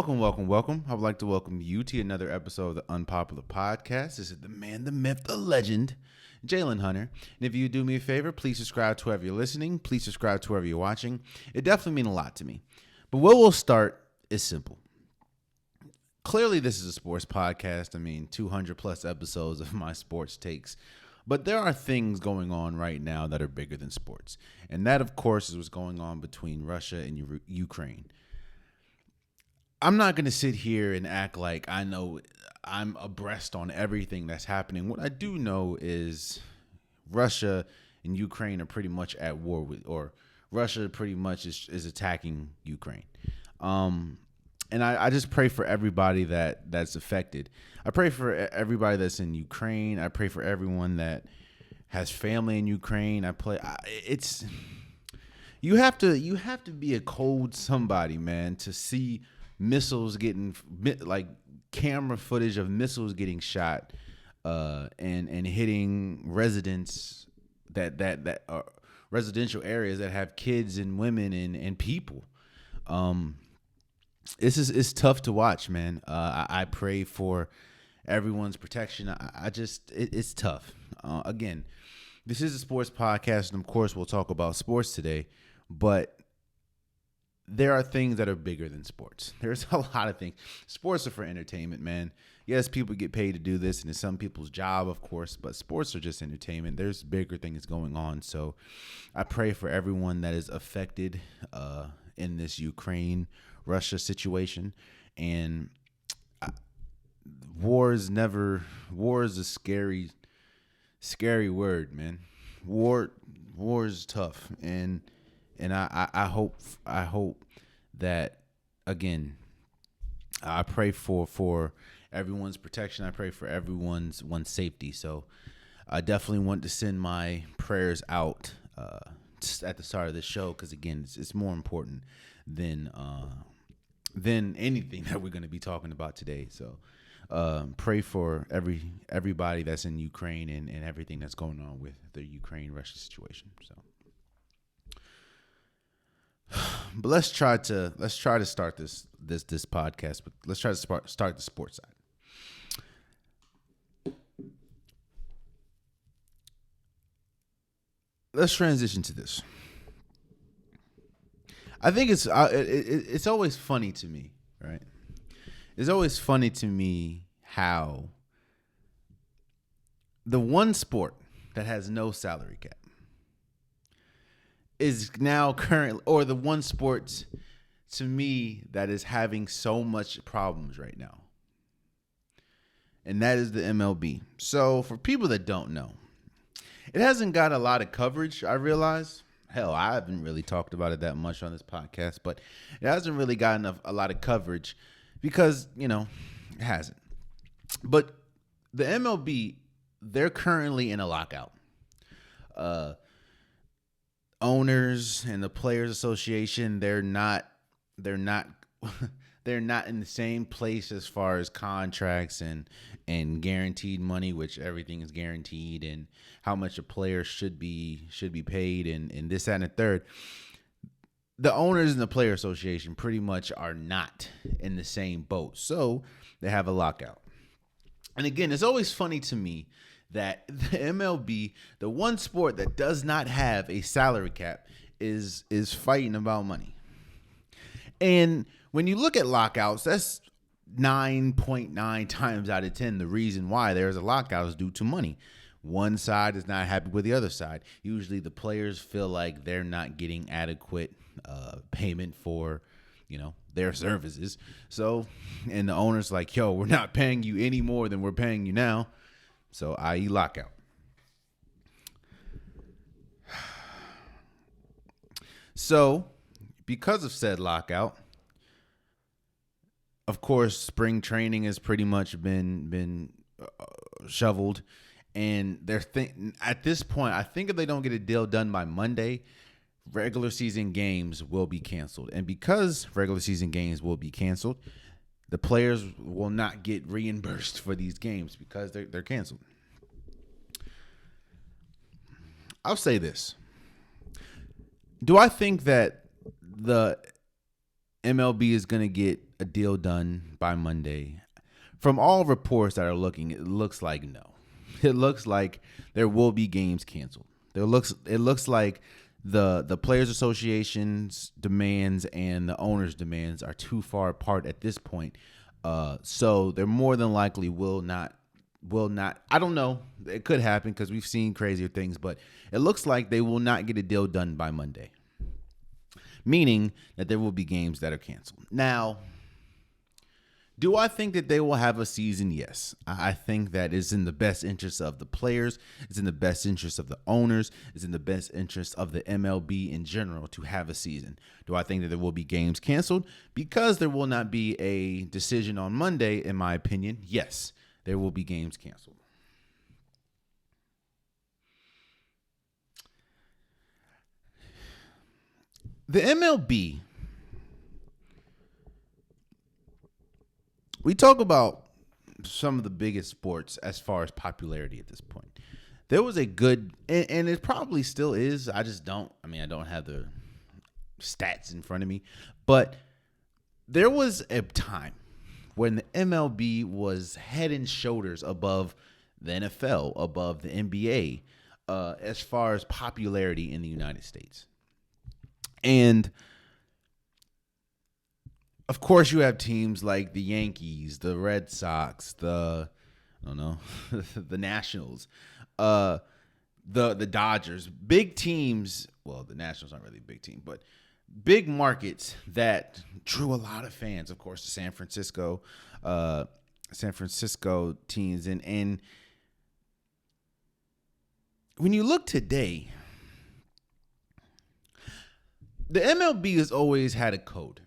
Welcome. I would like to welcome you to another episode of the Unpopular Podcast. This is the man, the myth, the legend, Jalen Hunter. And if you do me a favor, please subscribe to whoever you're listening. Please subscribe to whoever you're watching. It definitely means a lot to me. But where we'll start is simple. Clearly, this is a sports podcast. 200 plus episodes of my sports takes. But there are things going on right now that are bigger than sports. And that, of course, is what's going on between Russia and Ukraine. I'm not going to sit here and act like I know I'm abreast on everything that's happening. What I do know is Russia and Ukraine are pretty much at war with, or Russia pretty much is attacking Ukraine. And I just pray for everybody that's affected. I pray for everybody that's in Ukraine. I pray for everyone that has family in Ukraine. You have to be a cold somebody, man, to see missiles getting, like, camera footage of missiles getting shot and hitting residents that are residential areas that have kids and women and people. It's tough to watch, man. I pray for everyone's protection. It's tough. Again, this is a sports podcast, and of course we'll talk about sports today, but there are things that are bigger than sports. There's a lot of things. Sports are for entertainment, man. Yes, people get paid to do this, and it's some people's job, of course, but sports are just entertainment. There's bigger things going on. So I pray for everyone that is affected in this Ukraine-Russia situation. And war is a scary word, man. War is tough. And I hope that, again, I pray for everyone's protection. I pray for everyone's safety. So I definitely want to send my prayers out at the start of this show, because, again, it's more important than anything that we're going to be talking about today. So pray for everybody that's in Ukraine and everything that's going on with the Ukraine-Russia situation. So. But let's try to start this podcast. But let's try to start the sports side. Let's transition to this. I think it's always funny to me, right? It's always funny to me how the one sport that has no salary cap is now or the one sport to me that is having so much problems right now. And that is the MLB. So for people that don't know, it hasn't got a lot of coverage, I realize. Hell, I haven't really talked about it that much on this podcast, but it hasn't really gotten a lot of coverage because, it hasn't. But the MLB, they're currently in a lockout. Owners and the Players Association, they're not in the same place as far as contracts and guaranteed money, which everything is guaranteed, and how much a player should be paid, and this, that, and the third. The owners and the Player Association pretty much are not in the same boat, so they have a lockout. And again, it's always funny to me that the MLB, the one sport that does not have a salary cap, is fighting about money. And when you look at lockouts, that's 9.9 times out of 10 the reason why there's a lockout is due to money. One side is not happy with the other side. Usually the players feel like they're not getting adequate payment for, their services. So, and the owner's like, yo, we're not paying you any more than we're paying you now. So, i.e. lockout. So, because of said lockout, of course, spring training has pretty much been shoveled. And at this point, I think if they don't get a deal done by Monday, regular season games will be canceled. And because regular season games will be canceled, the players will not get reimbursed for these games because they're canceled. I'll say this. Do I think that the MLB is going to get a deal done by Monday. From all reports that are looking, it looks like no. It looks like there will be games canceled. It looks like the Players Association's demands and the owners' demands are too far apart at this point. So there more than likely will not. I don't know. It could happen because we've seen crazier things, but it looks like they will not get a deal done by Monday, meaning that there will be games that are canceled. Now, do I think that they will have a season? Yes. I think that is in the best interest of the players. It's in the best interest of the owners. It's in the best interest of the MLB in general to have a season. Do I think that there will be games canceled? Because there will not be a decision on Monday, in my opinion, yes, there will be games canceled. The MLB, we talk about some of the biggest sports as far as popularity at this point. There was a good, and it probably still is. I don't have the stats in front of me, but there was a time when the MLB was head and shoulders above the NFL, above the NBA, as far as popularity in the United States. And of course, you have teams like the Yankees, the Red Sox, the Nationals, the Dodgers, big teams. Well, the Nationals aren't really a big team, but big markets that drew a lot of fans. Of course, the San Francisco teams, and when you look today, the MLB has always had a code.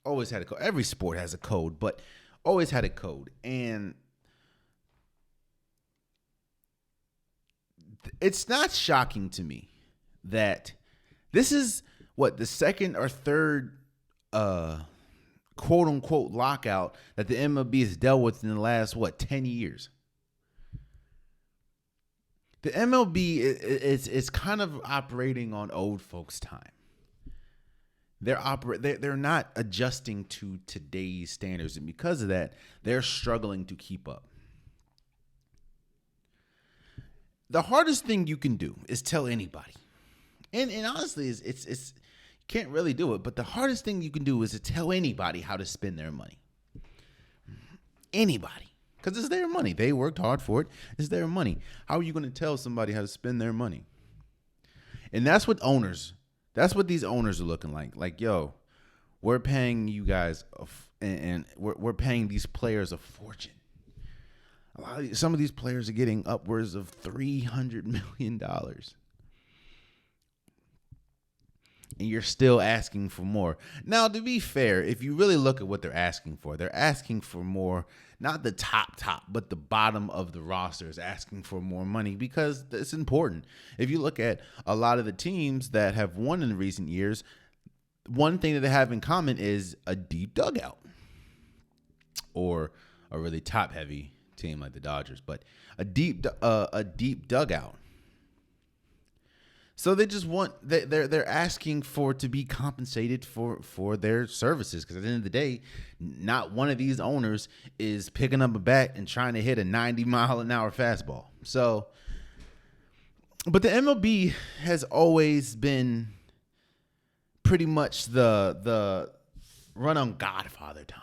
Always had a code. Every sport has a code, but always had a code. And it's not shocking to me that this is the second or third quote unquote lockout that the MLB has dealt with in the last 10 years. The MLB is kind of operating on old folks' time. They're not adjusting to today's standards, and because of that, they're struggling to keep up. The hardest thing you can do is tell anybody, and honestly, it's you can't really do it. But the hardest thing you can do is to tell anybody how to spend their money. Anybody, because it's their money. They worked hard for it. It's their money. How are you going to tell somebody how to spend their money? And that's what these owners are looking like. Like, yo, we're paying you guys, and we're paying these players a fortune. Some of these players are getting upwards of $300 million. And you're still asking for more. Now, to be fair, if you really look at what they're asking for more, not the top, but the bottom of the roster is asking for more money because it's important. If you look at a lot of the teams that have won in recent years, one thing that they have in common is a deep dugout, or a really top-heavy team like the Dodgers, but a deep dugout. So they just they're asking for to be compensated for their services, because at the end of the day, not one of these owners is picking up a bat and trying to hit a 90-mile-an-hour fastball. So, but the MLB has always been pretty much the run on Godfather time.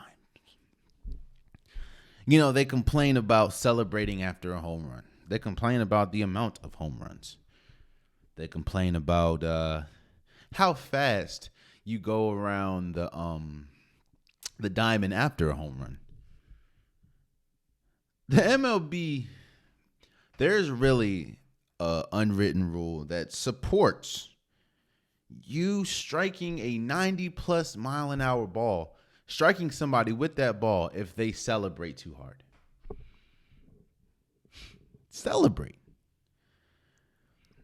You know, they complain about celebrating after a home run. They complain about the amount of home runs. They complain about how fast you go around the diamond after a home run. The MLB, there's really an unwritten rule that supports you striking a 90-plus mile-an-hour ball, striking somebody with that ball if they celebrate too hard. Celebrate.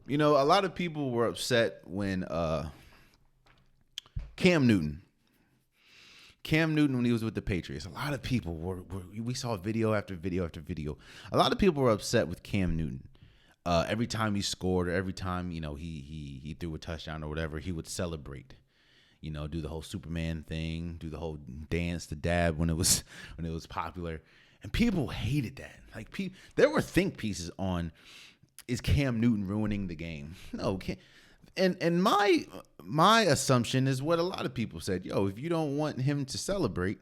You know, a lot of people were upset when Cam Newton, when he was with the Patriots, a lot of people we saw video after video after video. A lot of people were upset with Cam Newton. Every time he scored, or every time, he threw a touchdown or whatever, he would celebrate. do the whole Superman thing, do the whole dance, the dab when it was popular, and people hated that. Like there were think pieces on, is Cam Newton ruining the game? No, and my assumption is what a lot of people said. Yo, if you don't want him to celebrate,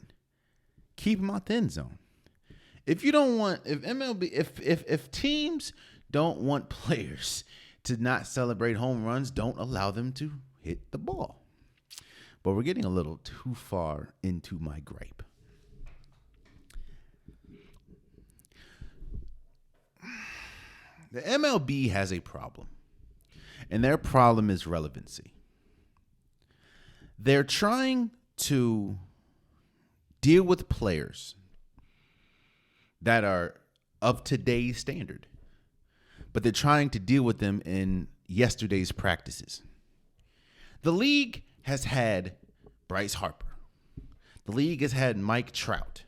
keep him out the end zone. If teams don't want players to not celebrate home runs, don't allow them to hit the ball. But we're getting a little too far into my gripe. The MLB has a problem, and their problem is relevancy. They're trying to deal with players that are of today's standard, but they're trying to deal with them in yesterday's practices. The league has had Bryce Harper. The league has had Mike Trout.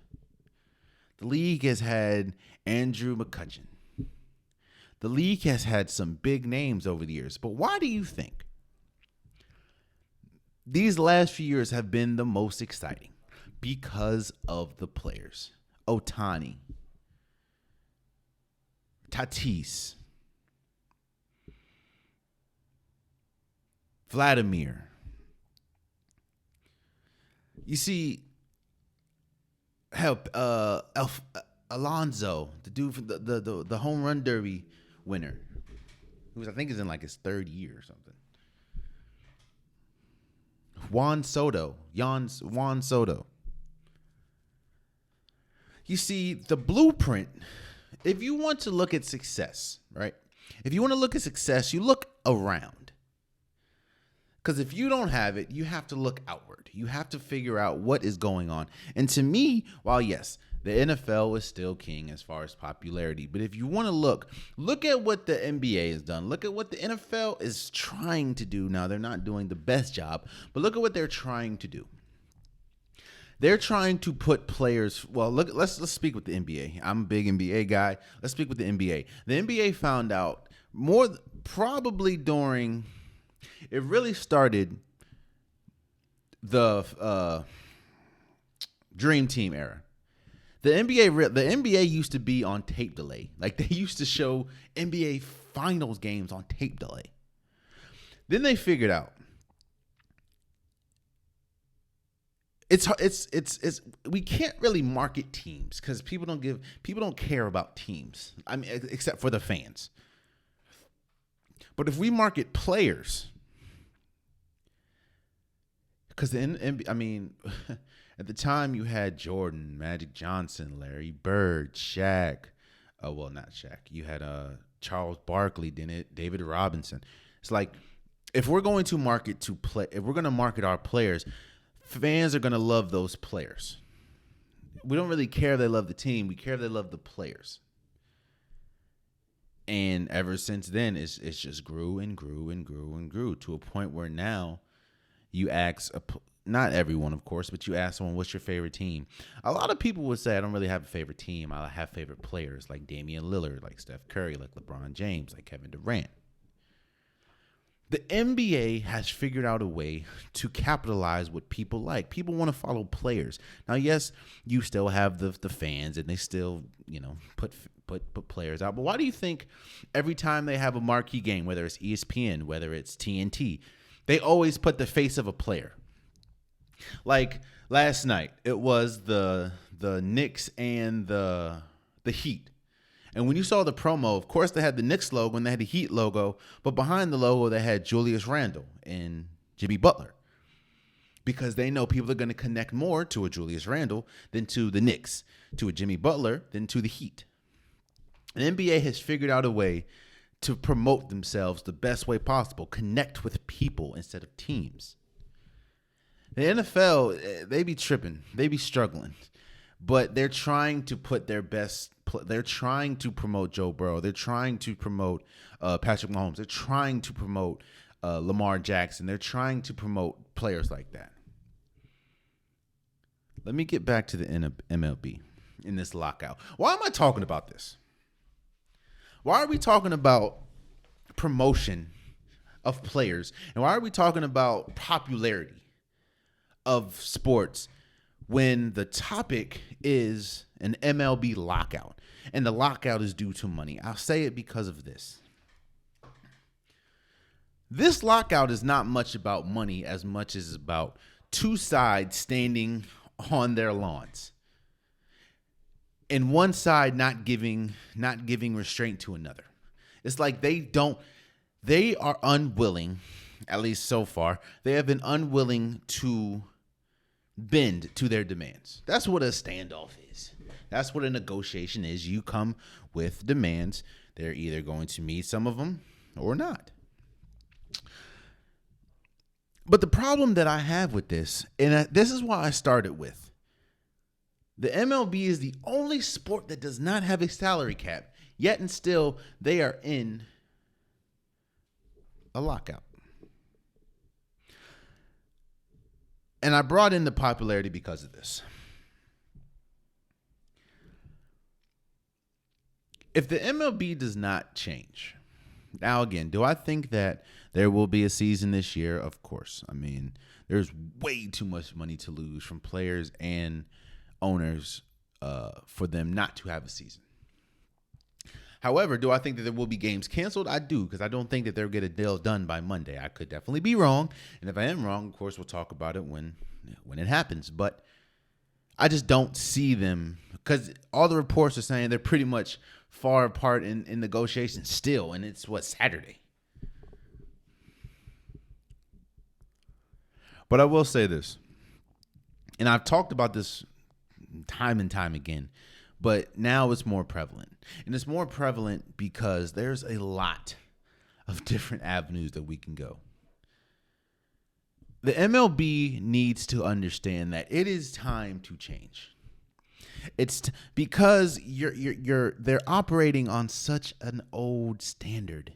The league has had Andrew McCutchen. The league has had some big names over the years. But why do you think these last few years have been the most exciting? Because of the players. Ohtani, Tatis, Vladimir. You see, Alonso, the dude from the home run derby winner, I think is in like his third year or something. Juan Soto. You see, the blueprint, if you want to look at success, right? If you want to look at success, you look around. Because if you don't have it, you have to look outward. You have to figure out what is going on. And to me, while yes, the NFL is still king as far as popularity. But if you want to look at what the NBA has done. Look at what the NFL is trying to do. Now, they're not doing the best job, but look at what they're trying to do. They're trying to put players. Well, let's speak with the NBA. I'm a big NBA guy. Let's speak with the NBA. The NBA found out more probably during. It really started the Dream Team era. The NBA used to be on tape delay. Like they used to show NBA Finals games on tape delay. Then they figured out it's we can't really market teams because people don't care about teams. I mean, except for the fans. But if we market players, because at the time you had Jordan, Magic Johnson, Larry Bird, Shaq. Well, not Shaq. You had Charles Barkley, David Robinson. It's like if we're going to market our players, fans are going to love those players. We don't really care if they love the team. We care if they love the players. And ever since then, it's just grew and grew and grew and grew to a point where now you ask, not everyone, of course, but you ask someone, what's your favorite team? A lot of people would say, I don't really have a favorite team. I have favorite players like Damian Lillard, like Steph Curry, like LeBron James, like Kevin Durant. The NBA has figured out a way to capitalize what people like. People want to follow players. Now, yes, you still have the fans, and they still, put players out. But why do you think every time they have a marquee game, whether it's ESPN, whether it's TNT, they always put the face of a player? Like last night, it was the Knicks and the Heat. And when you saw the promo, of course, they had the Knicks logo and they had the Heat logo. But behind the logo, they had Julius Randle and Jimmy Butler. Because they know people are going to connect more to a Julius Randle than to the Knicks, to a Jimmy Butler than to the Heat. The NBA has figured out a way to promote themselves the best way possible. Connect with people instead of teams. The NFL, they be tripping. They be struggling. But they're trying to put their best. They're trying to promote Joe Burrow. They're trying to promote Patrick Mahomes. They're trying to promote Lamar Jackson. They're trying to promote players like that. Let me get back to the MLB in this lockout. Why am I talking about this? Why are we talking about promotion of players? And why are we talking about popularity? of sports when the topic is an MLB lockout, and the lockout is due to money. I'll say it because of this. This lockout is not much about money as much as about two sides standing on their lawns, and one side not giving restraint to another. It's like they are unwilling, at least so far, they have been unwilling to bend to their demands. That's what a standoff is. That's what a negotiation is. You come with demands. They're either going to meet some of them or not. But the problem that I have with this, and this is why I started with, the MLB is the only sport that does not have a salary cap, yet and still they are in a lockout. And I brought in the popularity because of this. If the MLB does not change, now again, do I think that there will be a season this year? Of course. I mean, there's way too much money to lose from players and owners for them not to have a season. However, do I think that there will be games canceled? I do, because I don't think that they'll get a deal done by Monday. I could definitely be wrong. And if I am wrong, of course, we'll talk about it when it happens. But I just don't see them, because all the reports are saying they're pretty much far apart in negotiations still. And it's Saturday. But I will say this, and I've talked about this time and time again, but now it's more prevalent. And it's more prevalent because there's a lot of different avenues that we can go. The MLB needs to understand that it is time to change. It's because they're operating on such an old standard.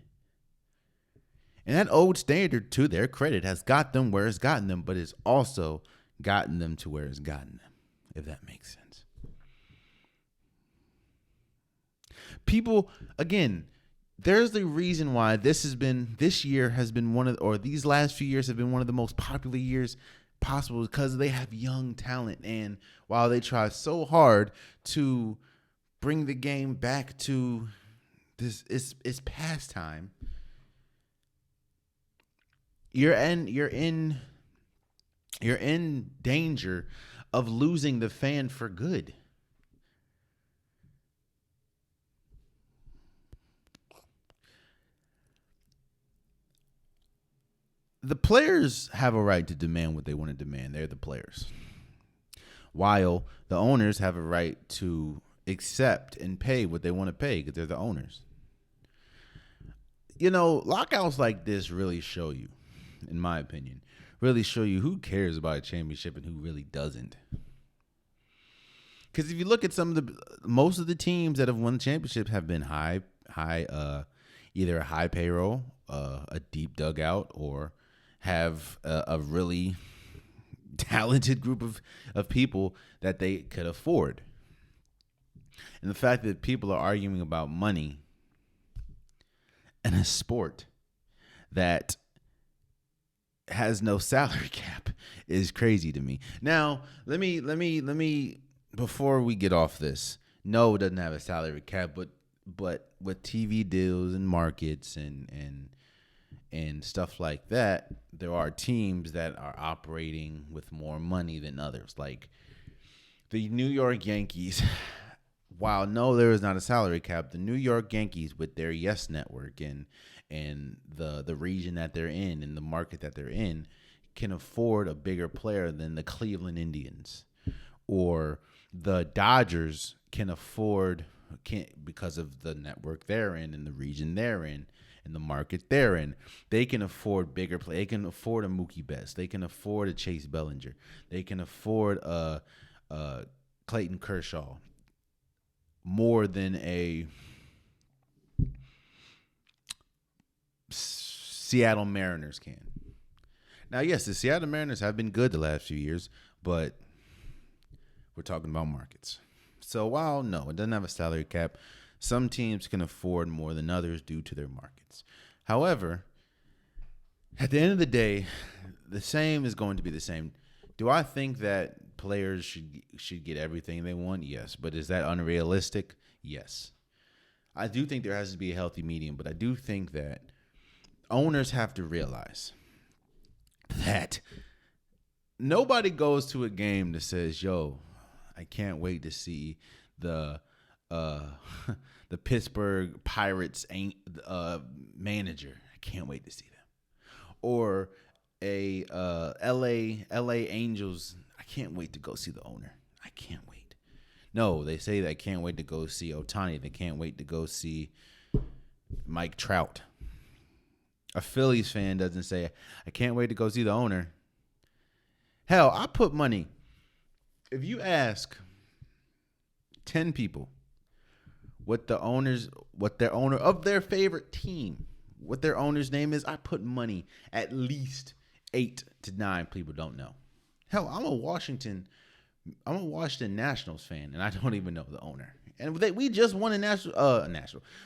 And that old standard, to their credit, has got them where it's gotten them, but it's also gotten them to where it's gotten them, if that makes sense. People, again, there's the reason why these last few years have been one of the most popular years possible, because they have young talent. And while they try so hard to bring the game back to this, it's pastime. You're in danger of losing the fan for good. The players have a right to demand what they want to demand. They're the players. While the owners have a right to accept and pay what they want to pay, because they're the owners. You know, lockouts like this really show you, in my opinion, really show you who cares about a championship and who really doesn't. Because if you look at most of the teams that have won championships have been either a high payroll, a deep dugout, or have a really talented group of people that they could afford. And the fact that people are arguing about money in a sport that has no salary cap is crazy to me. Now, let me before we get off this, no, it doesn't have a salary cap, but with TV deals and markets and stuff like that, there are teams that are operating with more money than others. Like the New York Yankees, while no, there is not a salary cap, the New York Yankees with their Yes Network and the region that they're in and the market that they're in can afford a bigger player than the Cleveland Indians, or the Dodgers can't because of the network they're in and the region they're in and the market they're in. They can afford bigger play. They can afford a Mookie Betts. They can afford a Chase Bellinger. They can afford a Clayton Kershaw more than a Seattle Mariners can. Now, yes, the Seattle Mariners have been good the last few years, but we're talking about markets. So while, no, it doesn't have a salary cap, some teams can afford more than others due to their markets. However, at the end of the day, the same is going to be the same. Do I think that players should get everything they want? Yes. But is that unrealistic? Yes. I do think there has to be a healthy medium, but I do think that owners have to realize that nobody goes to a game that says, "Yo, I can't wait to see the the Pittsburgh Pirates manager. I can't wait to see them." Or a LA Angels, I can't wait to go see the owner. I can't wait. No, they say they can't wait to go see Ohtani. They can't wait to go see Mike Trout. A Phillies fan doesn't say, I can't wait to go see the owner. Hell, I put money. If you ask 10 people what their owner of their favorite team, what their owner's name is, I put money at least 8 to 9 people don't know. Hell, I'm a Washington Nationals fan, and I don't even know the owner. And we just won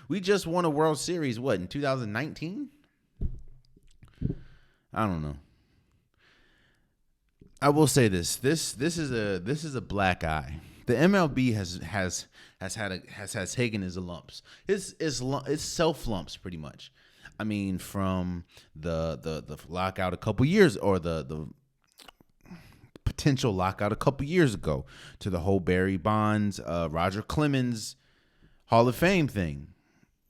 we just won a World Series, in 2019? I don't know. I will say this. This is a black eye. The MLB has taken his lumps. It's self lumps pretty much. I mean, from the lockout a couple years, or the potential lockout a couple years ago, to the whole Barry Bonds, Roger Clemens Hall of Fame thing,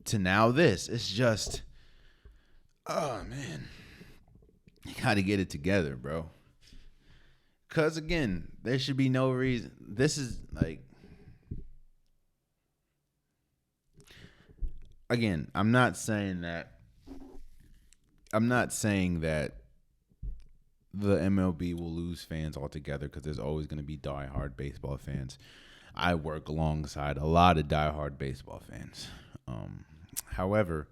to now this. It's just, oh man, you got to get it together, bro. Because again, there should be no reason. This is like, again, I'm not saying that the MLB will lose fans altogether, because there's always going to be diehard baseball fans. I work alongside a lot of diehard baseball fans. However,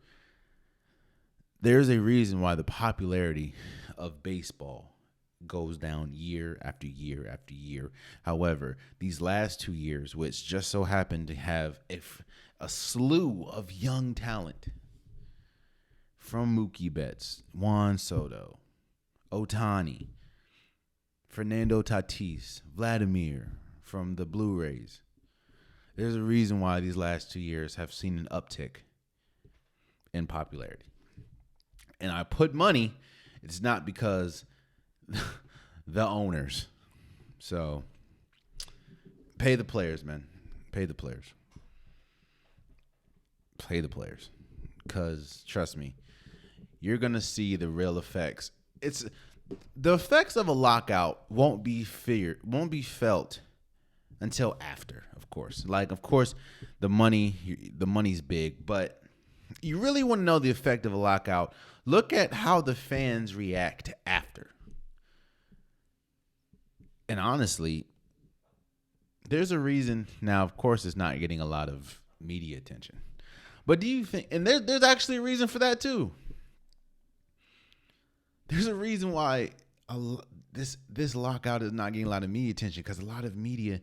there's a reason why the popularity of baseball goes down year after year after year. However, these last 2 years, which just so happened to have a slew of young talent, from Mookie Betts, Juan Soto, Ohtani, Fernando Tatis, Vladimir from the Blu-rays. There's a reason why these last 2 years have seen an uptick in popularity. And I put money, it's not because the owners. So pay the players, man. Pay the players. Pay the players. Because trust me, you're going to see the real effects. The effects of a lockout won't be felt until after, of course. Like, of course, the money's big, but you really want to know the effect of a lockout. Look at how the fans react after. And honestly, there's a reason. Now, of course, it's not getting a lot of media attention. But do you think, and there's actually a reason for that too. There's a reason why this lockout is not getting a lot of media attention, because a lot of media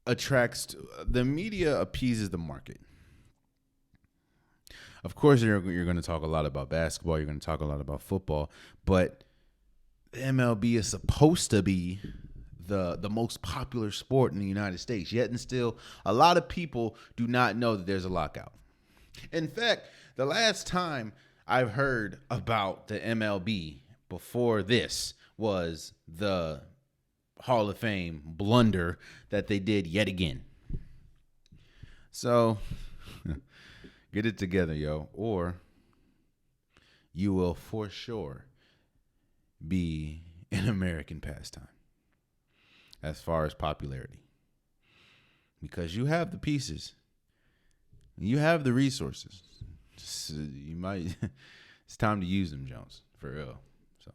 appeases the market. Of course, you're going to talk a lot about basketball. You're going to talk a lot about football. But the MLB is supposed to be the most popular sport in the United States. Yet and still, a lot of people do not know that there's a lockout. In fact, the last time I've heard about the MLB before this was the Hall of Fame blunder that they did yet again. So get it together, yo, or you will for sure be an American pastime as far as popularity, because you have the pieces, you have the resources. It's time to use them, Jones, for real. So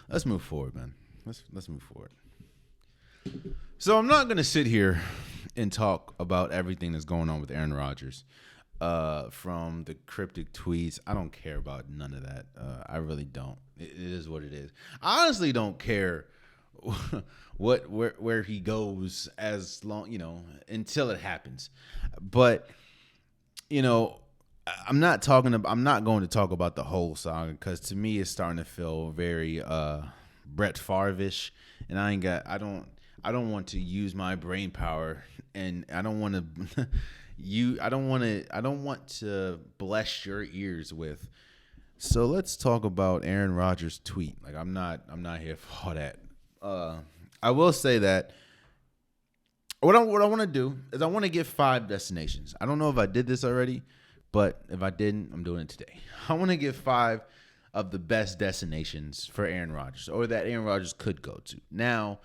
let's move forward, man. Let's move forward. So I'm not going to sit here and talk about everything that's going on with Aaron Rodgers, from the cryptic tweets. I don't care about none of that. I really don't. It is what it is. I honestly don't care where he goes, as long, until it happens. But, I'm not going to talk about the whole saga because to me it's starting to feel very Brett Favre-ish, and I don't want to use my brain power, and I don't want to I don't want to bless your ears with. So let's talk about Aaron Rodgers' tweet. Like I'm not here for all that. I will say that what I want to do is I want to give 5 destinations. I don't know if I did this already, but if I didn't, I'm doing it today. I want to give 5 of the best destinations for Aaron Rodgers, or that Aaron Rodgers could go to. Now,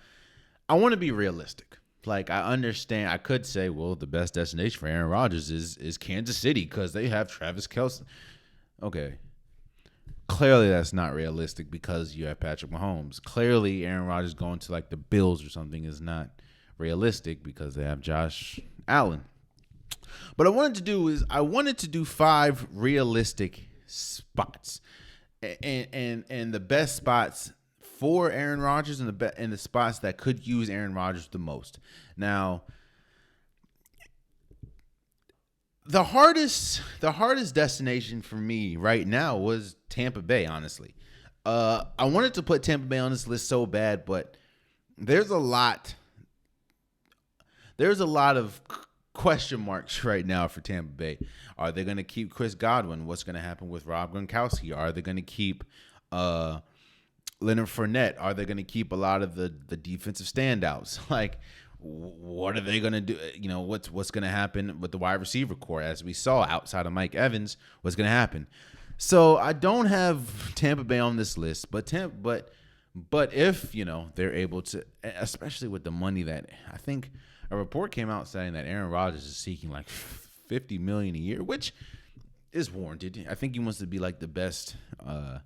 I want to be realistic. Like, I understand. I could say, well, the best destination for Aaron Rodgers is Kansas City because they have Travis Kelce. Okay. Clearly, that's not realistic because you have Patrick Mahomes. Clearly, Aaron Rodgers going to, like, the Bills or something is not realistic because they have Josh Allen. But I wanted to do 5 realistic spots. And the best spots for Aaron Rodgers and the spots that could use Aaron Rodgers the most. Now, the hardest destination for me right now was Tampa Bay, honestly. I wanted to put Tampa Bay on this list so bad, but there's a lot of question marks right now for Tampa Bay. Are they going to keep Chris Godwin? What's going to happen with Rob Gronkowski? Are they going to keep Leonard Fournette? Are they going to keep a lot of the defensive standouts? Like, what are they going to do? You know, what's going to happen with the wide receiver core? As we saw outside of Mike Evans, what's going to happen? So I don't have Tampa Bay on this list, but if, you know, they're able to, especially with the money that I think a report came out saying that Aaron Rodgers is seeking like $50 million a year, which is warranted. I think he wants to be like the best, the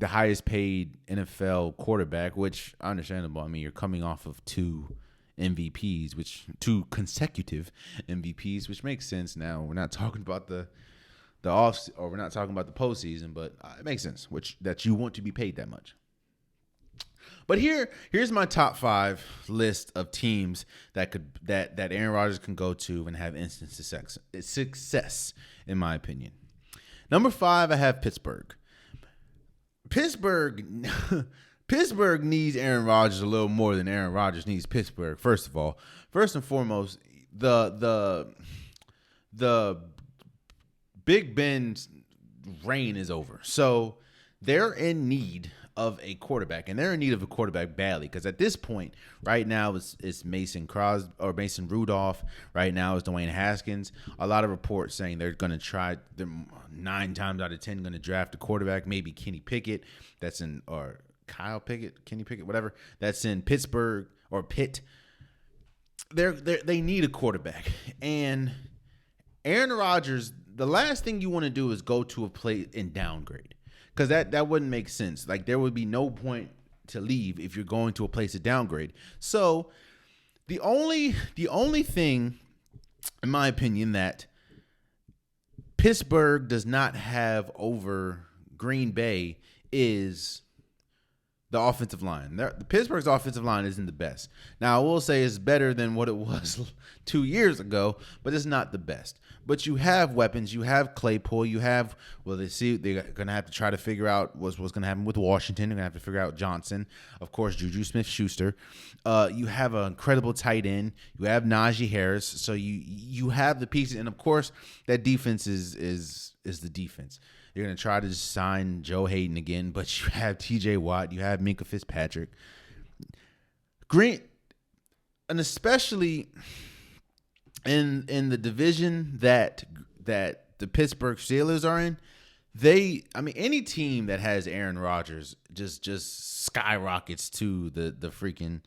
highest paid NFL quarterback, which understandable. I mean, you're coming off of 2 consecutive MVPs, which makes sense. Now we're not talking about the off, or we're not talking about the postseason, but it makes sense, that you want to be paid that much. But here's my top 5 list of teams that Aaron Rodgers can go to and have instant success, in my opinion. Number 5, I have Pittsburgh. Pittsburgh needs Aaron Rodgers a little more than Aaron Rodgers needs Pittsburgh. First and foremost, the Big Ben's reign is over. So they're in need of a quarterback, and they're in need of a quarterback badly, because at this point, right now, it's Mason Rudolph. Right now, it's Dwayne Haskins. A lot of reports saying they're going to try. They're 9 times out of 10 going to draft a quarterback. Maybe Kenny Pickett. Or Kyle Pickett, Kenny Pickett, whatever. That's in Pittsburgh or Pitt. They need a quarterback, and Aaron Rodgers. The last thing you want to do is go to a place and downgrade. Because that wouldn't make sense. Like, there would be no point to leave if you're going to a place to downgrade. So the only thing, in my opinion, that Pittsburgh does not have over Green Bay is the offensive line. The Pittsburgh's offensive line isn't the best. Now, I will say it's better than what it was 2 years ago, but it's not the best. But you have weapons. You have Claypool. You have, they're going to have to try to figure out what's going to happen with Washington. They're going to have to figure out Johnson. Of course, Juju Smith-Schuster. You have an incredible tight end. You have Najee Harris. So you have the pieces. And, of course, that defense is the defense. You're going to try to sign Joe Hayden again, but you have TJ Watt. You have Minkah Fitzpatrick. And especially in the division that the Pittsburgh Steelers are in, any team that has Aaron Rodgers just skyrockets to the freaking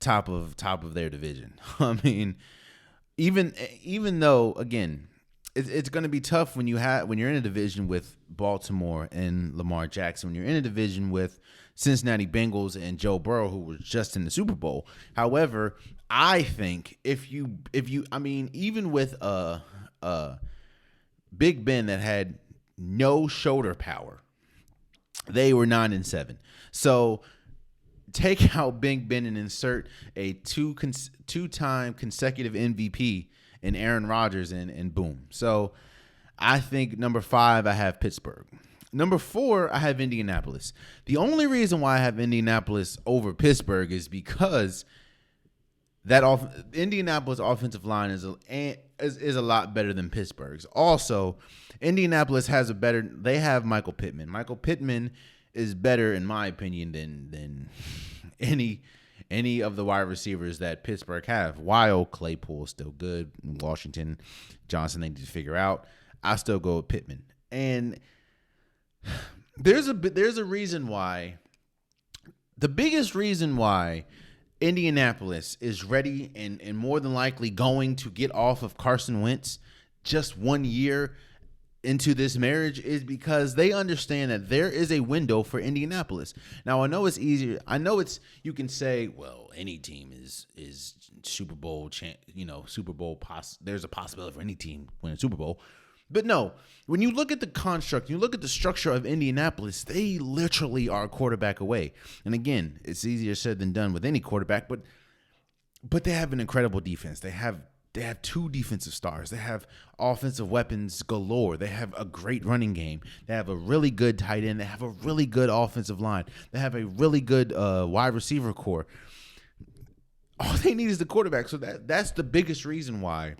top of their division. I mean, even though, again, it's going to be tough when you're in a division with Baltimore and Lamar Jackson, when you're in a division with Cincinnati Bengals and Joe Burrow, who was just in the Super Bowl. However, I think even with Big Ben that had no shoulder power, they were 9-7. So take out Big Ben and insert a two-time consecutive MVP in Aaron Rodgers, and boom. So I think number 5, I have Pittsburgh. Number 4, I have Indianapolis. The only reason why I have Indianapolis over Pittsburgh is because Indianapolis offensive line is a lot better than Pittsburgh's. Also, Indianapolis they have Michael Pittman. Michael Pittman is better, in my opinion, than any of the wide receivers that Pittsburgh have. While Claypool is still good, Washington, Johnson, they need to figure out. I still go with Pittman. And there's a reason why. The biggest reason why Indianapolis is ready and more than likely going to get off of Carson Wentz just 1 year into this marriage is because they understand that there is a window for Indianapolis. Now, I know it's easier. I know you can say, well, any team is Super Bowl Super Bowl there's a possibility for any team winning a Super Bowl. But no, when you look at the construct, you look at the structure of Indianapolis, they literally are a quarterback away. And again, it's easier said than done with any quarterback, but they have an incredible defense. They have 2 defensive stars. They have offensive weapons galore. They have a great running game. They have a really good tight end. They have a really good offensive line. They have a really good wide receiver core. All they need is the quarterback. So that's the biggest reason why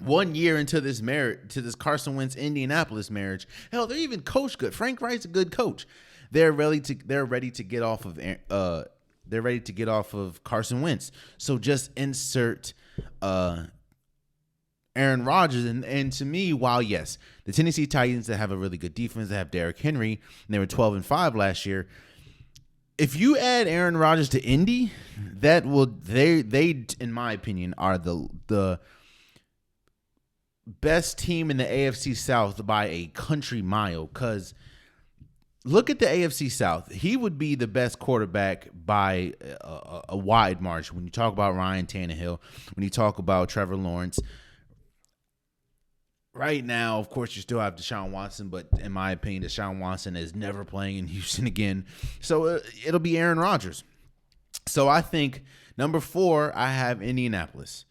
1 year into this marriage, to this Carson Wentz Indianapolis marriage, hell, they're even coached good. Frank Wright's a good coach. They're ready to get off of Carson Wentz. So just insert Aaron Rodgers, and to me, while yes, the Tennessee Titans that have a really good defense, they have Derrick Henry, and they were 12-5 last year. If you add Aaron Rodgers to Indy, they in my opinion are the best team in the AFC South by a country mile. Because look at the AFC South. He would be the best quarterback by a wide margin. When you talk about Ryan Tannehill, when you talk about Trevor Lawrence. Right now, of course, you still have Deshaun Watson, but in my opinion, Deshaun Watson is never playing in Houston again. So it'll be Aaron Rodgers. So I think number 4, I have Indianapolis.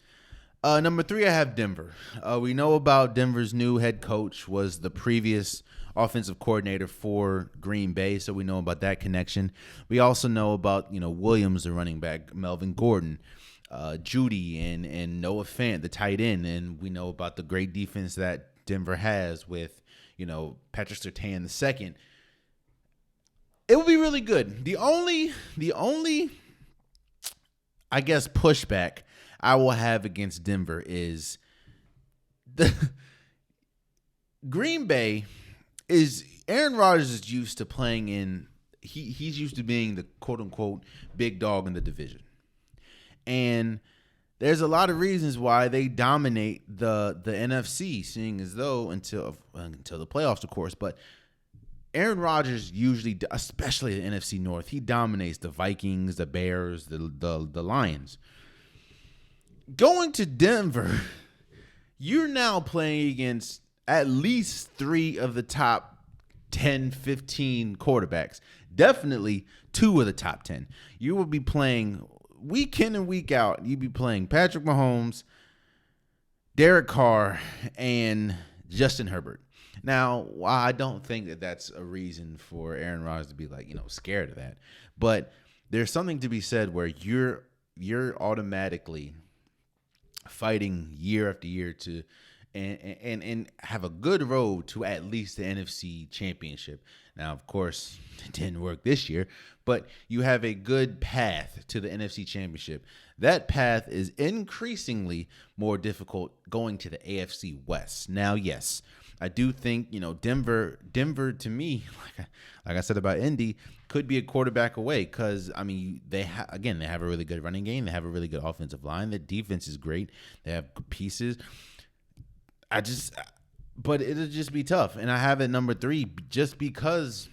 Number 3, I have Denver. We know about Denver's new head coach was the previous offensive coordinator for Green Bay, so we know about that connection. We also know about Williams, the running back, Melvin Gordon, Judy, and Noah Fant, the tight end, and we know about the great defense that Denver has with Patrick Surtain II. It will be really good. The only I guess pushback I will have against Denver is the Green Bay is Aaron Rodgers is used to playing in he's used to being the quote unquote big dog in the division. And there's a lot of reasons why they dominate the NFC, seeing as though until the playoffs, of course, but Aaron Rodgers usually, especially the NFC North, he dominates the Vikings, the Bears, the Lions. Going to Denver, you're now playing against at least 3 of the top 10, 15 quarterbacks. Definitely 2 of the top 10. You will be playing week in and week out. You'll be playing Patrick Mahomes, Derek Carr, and Justin Herbert. Now, I don't think that that's a reason for Aaron Rodgers to be scared of that. But there's something to be said where you're automatically fighting year after year to and have a good road to at least the NFC Championship. Now, of course, it didn't work this year, but you have a good path to the NFC Championship. That path is increasingly more difficult going to the AFC West. Now, yes, I do think, Denver to me, like I said about Indy, could be a quarterback away because, they have a really good running game. They have a really good offensive line. The defense is great. They have pieces. But it'll just be tough. And I have at number 3 just because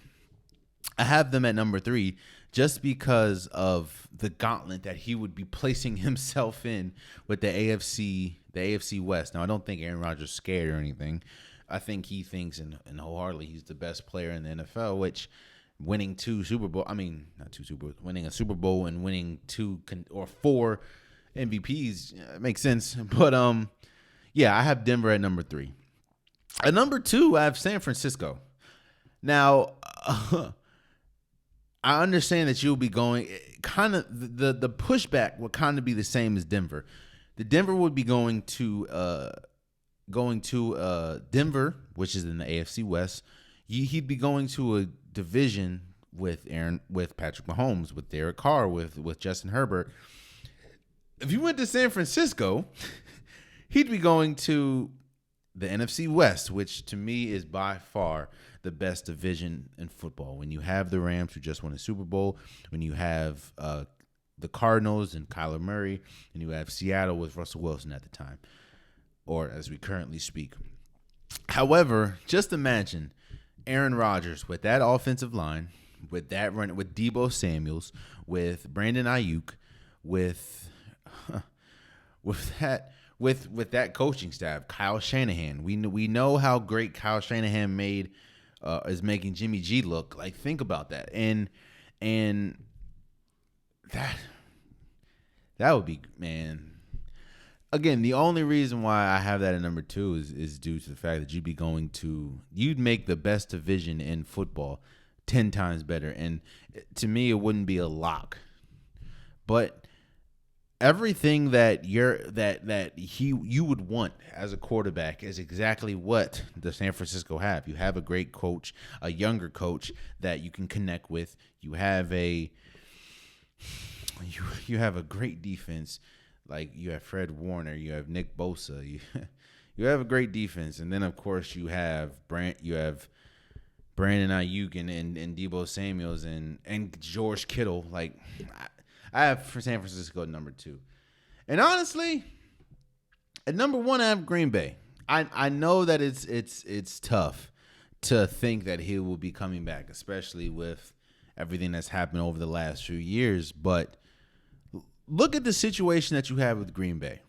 I have them at number 3 just because of the gauntlet that he would be placing himself in with the AFC West. Now, I don't think Aaron Rodgers is scared or anything. I think he thinks and wholeheartedly he's the best player in the NFL, which winning 2 Super Bowl, winning a Super Bowl and winning 2 or 4 MVPs makes sense. But, yeah, I have Denver at number 3. At number 2, I have San Francisco. Now, I understand that you'll be going kind of the pushback would kind of be the same as Denver. The Denver would be going to Denver, which is in the AFC West. He'd be going to a division with Patrick Mahomes, with Derek Carr, with Justin Herbert. If you went to San Francisco, he'd be going to the NFC West, which to me is by far the best division in football. When you have the Rams, who just won a Super Bowl, when you have the Cardinals and Kyler Murray, and you have Seattle with Russell Wilson at the time, or as we currently speak. However, just imagine Aaron Rodgers with that offensive line, with that run, with Deebo Samuels, with Brandon Ayuk, with that coaching staff, Kyle Shanahan. We know how great Kyle Shanahan is making Jimmy G look. Like, think about that, and that would be, man. Again, the only reason why I have that at number 2 is due to the fact that you'd make the best division in football 10 times better. And to me, it wouldn't be a lock. But everything that you would want as a quarterback is exactly what the San Francisco have. You have a great coach, a younger coach that you can connect with. You have a great defense. Like, you have Fred Warner, you have Nick Bosa, you have a great defense, and then of course you have Brandon Ayuk and Deebo Samuels and George Kittle. Like, I have for San Francisco at number 2, and honestly, at number 1 I have Green Bay. I know that it's tough to think that he will be coming back, especially with everything that's happened over the last few years, but look at the situation that you have with Green Bay.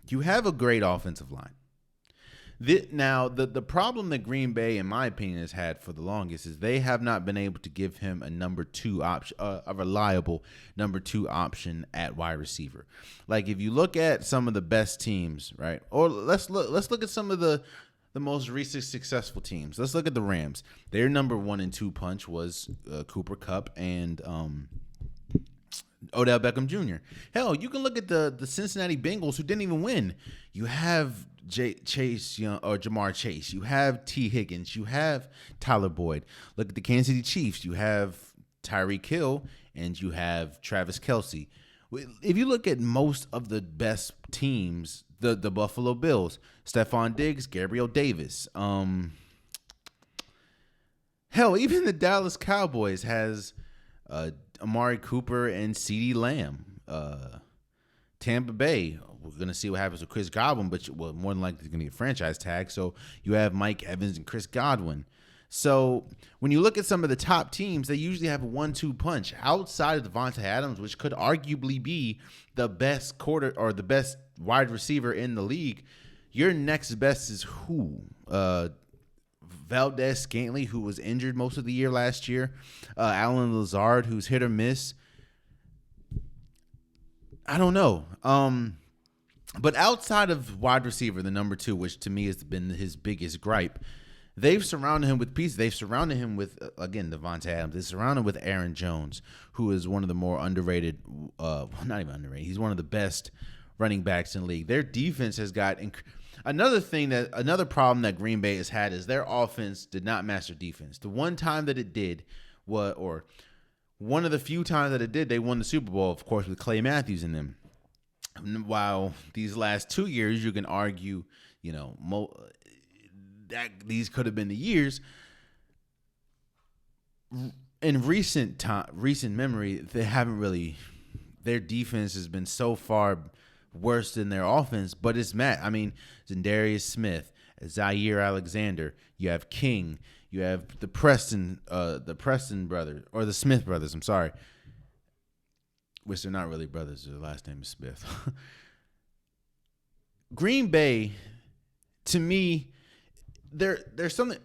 You have a great offensive line. The problem that Green Bay, in my opinion, has had for the longest is they have not been able to give him a number 2 option, a reliable number 2 option at wide receiver. Like, if you look at some of the best teams, right? Or let's look at some of the most recent successful teams. Let's look at the Rams. Their number 1 and 2 punch was Cooper Kupp and Odell Beckham Jr. Hell, you can look at the Cincinnati Bengals, who didn't even win. You have Jamar Chase. You have T. Higgins. You have Tyler Boyd. Look at the Kansas City Chiefs. You have Tyreek Hill, and you have Travis Kelce. If you look at most of the best teams, the Buffalo Bills, Stephon Diggs, Gabriel Davis. Hell, even the Dallas Cowboys has Amari Cooper and CeeDee Lamb. Tampa Bay, we're going to see what happens with Chris Godwin, but more than likely he's going to get franchise tag. So you have Mike Evans and Chris Godwin. So when you look at some of the top teams, they usually have a 1-2 punch outside of Devontae Adams, which could arguably be the best the best wide receiver in the league. Your next best is who? Valdez Scantling, who was injured most of the year last year. Alan Lazard, who's hit or miss. I don't know. But outside of wide receiver, the number 2, which to me has been his biggest gripe, they've surrounded him with pieces. They've surrounded him with, again, Devontae Adams. They've surrounded him with Aaron Jones, who is one of the more underrated, not even underrated. He's one of the best running backs in the league. Their defense has got another problem that Green Bay has had is their offense did not match their defense. The one time that it did, one of the few times that it did, they won the Super Bowl, of course, with Clay Matthews in them. While these last 2 years, you can argue, that these could have been the years. In recent memory, they haven't really. Their defense has been so far worse than their offense, but it's Za'Darius Smith, Zaire Alexander, you have King, you have the Preston brothers, or the Smith brothers, I'm sorry. Which they're not really brothers, their last name is Smith. Green Bay, to me, there's something.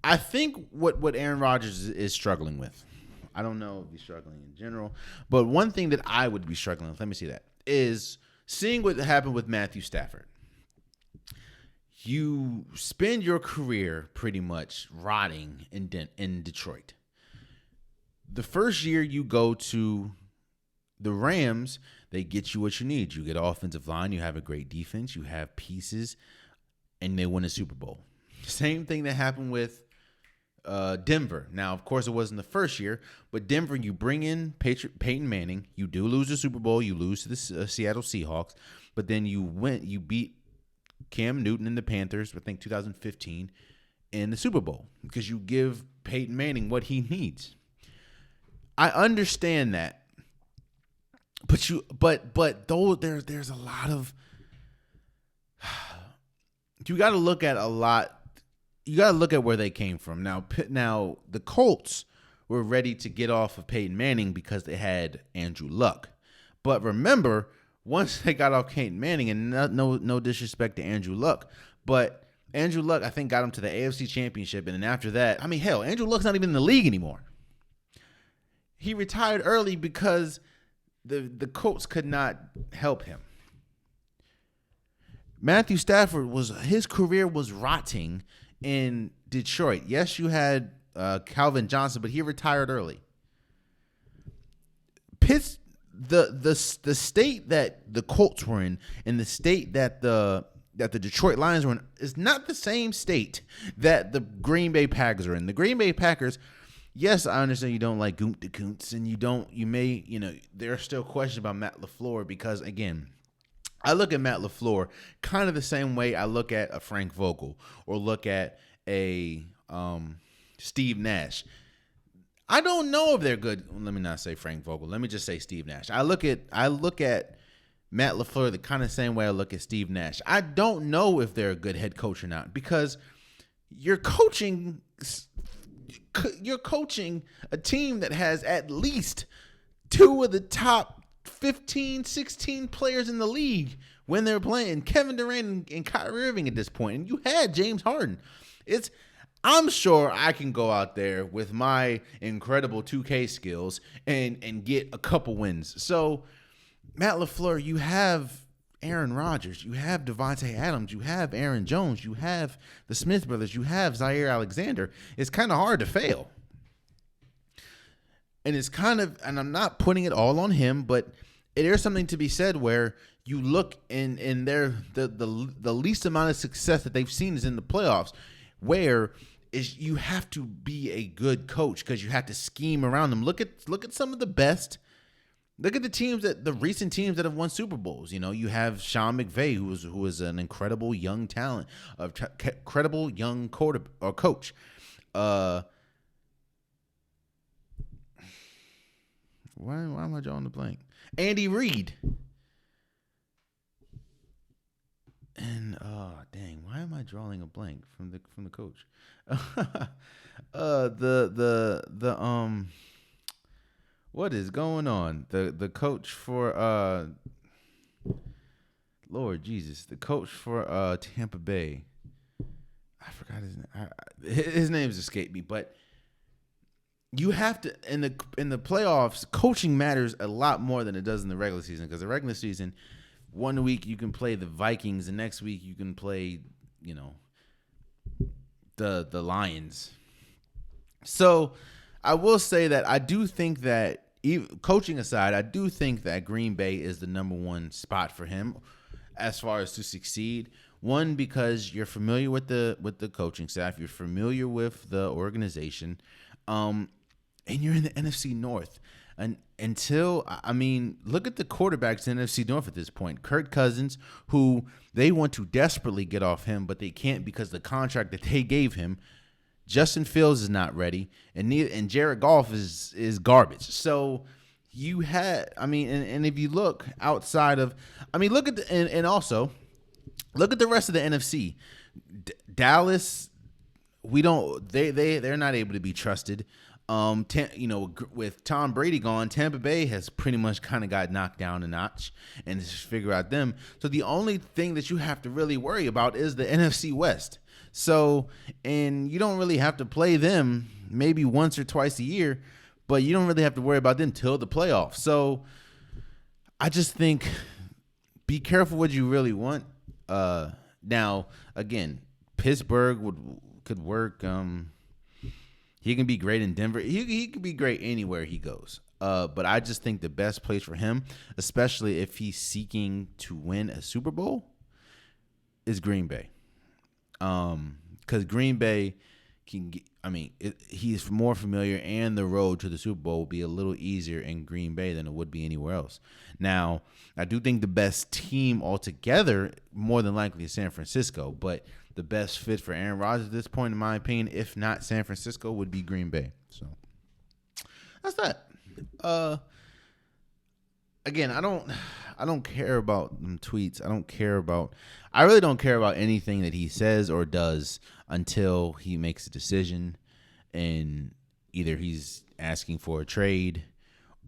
I think what Aaron Rodgers is struggling with. I don't know if he's struggling in general, but one thing that I would be struggling with, let me see that, is seeing what happened with Matthew Stafford. you spend your career pretty much rotting in Detroit. The first year you go to the Rams, they get you what you need. You get an offensive line, you have a great defense, you have pieces, and they win a Super Bowl. Same thing that happened with Denver. Now, of course, it wasn't the first year, but Denver, you bring in Peyton Manning. You do lose the Super Bowl. You lose to the Seattle Seahawks, but then you beat Cam Newton and the Panthers, I think 2015, in the Super Bowl because you give Peyton Manning what he needs. I understand that, but though there's a lot of you got to look at a lot. You got to look at where they came from. Now the Colts were ready to get off of Peyton Manning because they had Andrew Luck. But remember, once they got off Peyton Manning, and no disrespect to Andrew Luck, but Andrew Luck, I think, got him to the AFC Championship. And then after that, I mean, hell, Andrew Luck's not even in the league anymore. He retired early because the Colts could not help him. Matthew Stafford his career was rotting in Detroit. Yes, you had Calvin Johnson, but he retired early. The state that the Colts were in and the state that the Detroit Lions were in is not the same state that the Green Bay Packers are in. The Green Bay Packers, yes, I understand you don't like Gunther and there are still questions about Matt LaFleur because, again, I look at Matt LaFleur kind of the same way I look at a Frank Vogel or look at a Steve Nash. I don't know if they're good. Let me not say Frank Vogel. Let me just say Steve Nash. I look at Matt LaFleur the kind of same way I look at Steve Nash. I don't know if they're a good head coach or not because you're coaching a team that has at least two of the top 15, 16 players in the league when they're playing Kevin Durant and Kyrie Irving at this point. And you had James Harden. I'm sure I can go out there with my incredible 2K skills and get a couple wins. So, Matt LaFleur, you have Aaron Rodgers, you have Devontae Adams, you have Aaron Jones, you have the Smith brothers, you have Zaire Alexander. It's kind of hard to fail. And and I'm not putting it all on him, but there's something to be said where you look in the least amount of success that they've seen is in the playoffs, where you have to be a good coach because you have to scheme around them. Look at some of the best. Look at the recent teams that have won Super Bowls. You have Sean McVay, who is an incredible young talent, incredible young coach. Why am I drawing the blank? Andy Reid. And dang, why am I drawing a blank from the coach? What is going on? The coach for Lord Jesus, the coach for Tampa Bay. I forgot his name. His name's escaped me, but you have to in the playoffs. Coaching matters a lot more than it does in the regular season because the regular season, one week you can play the Vikings, the next week you can play, the Lions. So I will say that I do think that, coaching aside, I do think that Green Bay is the number one spot for him as far as to succeed. One, because you're familiar with the coaching staff, you're familiar with the organization, and you're in the NFC North. And look at the quarterbacks in the NFC North at this point. Kirk Cousins, who they want to desperately get off him, but they can't because the contract that they gave him. Justin Fields is not ready, and Jared Goff is garbage. So you had, and if you look outside of, look at and also look at the rest of the NFC. Dallas, they're not able to be trusted. With Tom Brady gone, Tampa Bay has pretty much kind of got knocked down a notch and just figure out them. So the only thing that you have to really worry about is the NFC West. So, and you don't really have to play them maybe once or twice a year, but you don't really have to worry about them till the playoffs. So I just think be careful what you really want. Now, again, Pittsburgh could work. He can be great in Denver. He could be great anywhere he goes. But I just think the best place for him, especially if he's seeking to win a Super Bowl, is Green Bay. Because Green Bay can get, he's more familiar, and the road to the Super Bowl will be a little easier in Green Bay than it would be anywhere else. Now, I do think the best team altogether, more than likely, is San Francisco, but the best fit for Aaron Rodgers at this point, in my opinion, if not San Francisco, would be Green Bay. So that's that. Again, I don't care about them tweets. I really don't care about anything that he says or does until he makes a decision, and either he's asking for a trade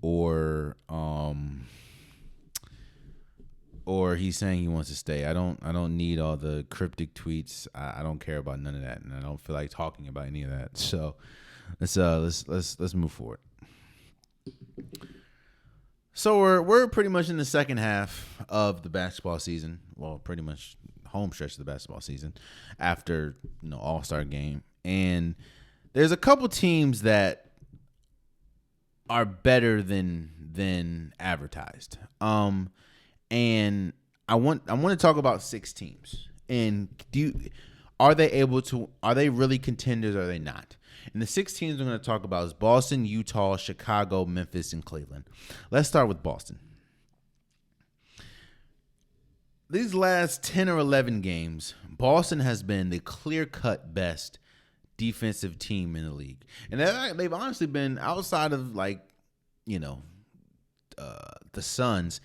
or he's saying he wants to stay. I don't need all the cryptic tweets. I don't care about none of that, and I don't feel like talking about any of that. So let's move forward. So we're pretty much in the second half of the basketball season. Well, pretty much home stretch of the basketball season after All-Star game, and there's a couple teams that are better than advertised. And I want to talk about 6 teams. And are they really contenders or are they not? And the 6 teams I'm going to talk about is Boston, Utah, Chicago, Memphis, and Cleveland. Let's start with Boston. These last 10 or 11 games, Boston has been the clear-cut best defensive team in the league. And they've honestly been, outside of the Suns,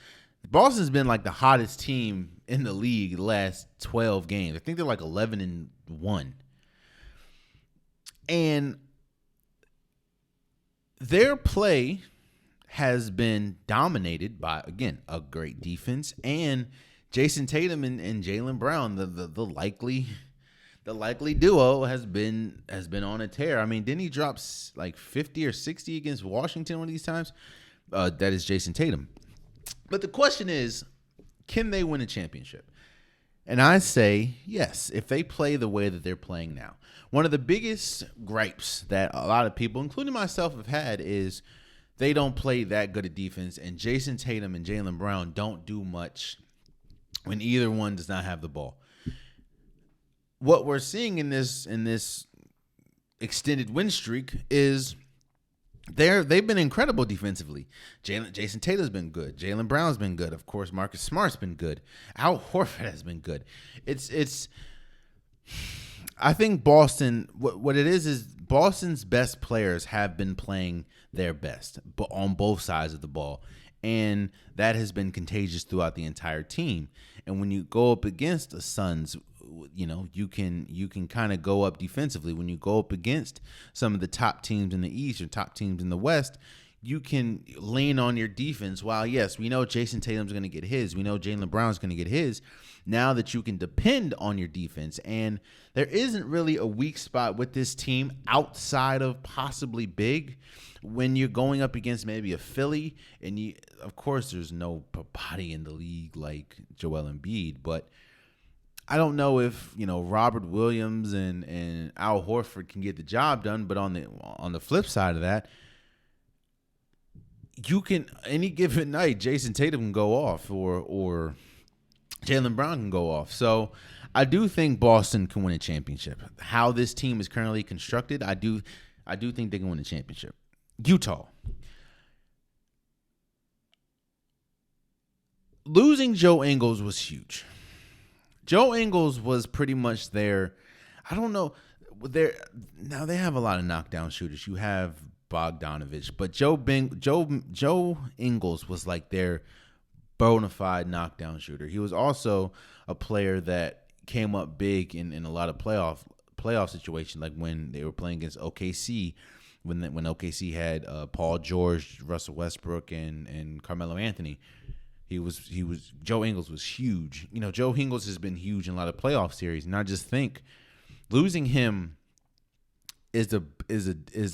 Boston's been like the hottest team in the league the last 12 games. I think they're like 11-1. And their play has been dominated by, again, a great defense and Jason Tatum and Jaylen Brown. The likely duo has been on a tear. I mean, didn't he drop like 50 or 60 against Washington one of these times? That is Jason Tatum. But the question is, can they win a championship? And I say yes, if they play the way that they're playing now. One of the biggest gripes that a lot of people, including myself, have had is they don't play that good at defense, and Jason Tatum and Jaylen Brown don't do much when either one does not have the ball. What we're seeing in this extended win streak is they've been incredible defensively. Jason Tatum's been good. Jaylen Brown's been good. Of course, Marcus Smart's been good. Al Horford has been good. It's. I think Boston. What it is Boston's best players have been playing their best, but on both sides of the ball, and that has been contagious throughout the entire team. And when you go up against the Suns, you can kind of go up defensively. When you go up against some of the top teams in the East or top teams in the West, you can lean on your defense. While, yes, we know Jason Tatum's going to get his. We know Jaylen Brown's going to get his. Now that you can depend on your defense. And there isn't really a weak spot with this team outside of possibly big when you're going up against maybe a Philly. And, of course, there's no body in the league like Joel Embiid. But I don't know if, Robert Williams and Al Horford can get the job done. But on the flip side of that, you can, any given night, Jason Tatum can go off or Jaylen Brown can go off. So I do think Boston can win a championship. How this team is currently constructed, I do think they can win a championship. Utah. Losing Joe Ingles was huge. Joe Ingles was pretty much their, I don't know, now they have a lot of knockdown shooters. You have Bogdanovich, but Joe Ingles was like their bona fide knockdown shooter. He was also a player that came up big in a lot of playoff situations, like when they were playing against OKC, when OKC had Paul George, Russell Westbrook, and Carmelo Anthony. Joe Ingles was huge. Joe Ingles has been huge in a lot of playoff series, and I just think losing him is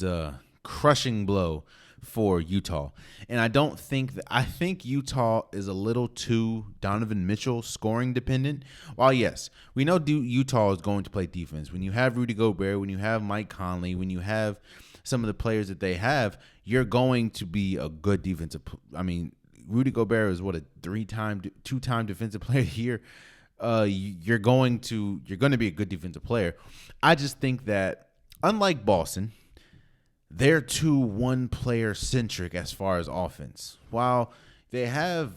a crushing blow for Utah. And I think Utah is a little too Donovan Mitchell scoring dependent. While yes, we know Utah is going to play defense. When you have Rudy Gobert, when you have Mike Conley, when you have some of the players that they have, you're going to be a good defensive. I mean, Rudy Gobert is what, a two-time defensive player here. You're going to be a good defensive player. I just think that unlike Boston, they're too one-player centric as far as offense. While they have,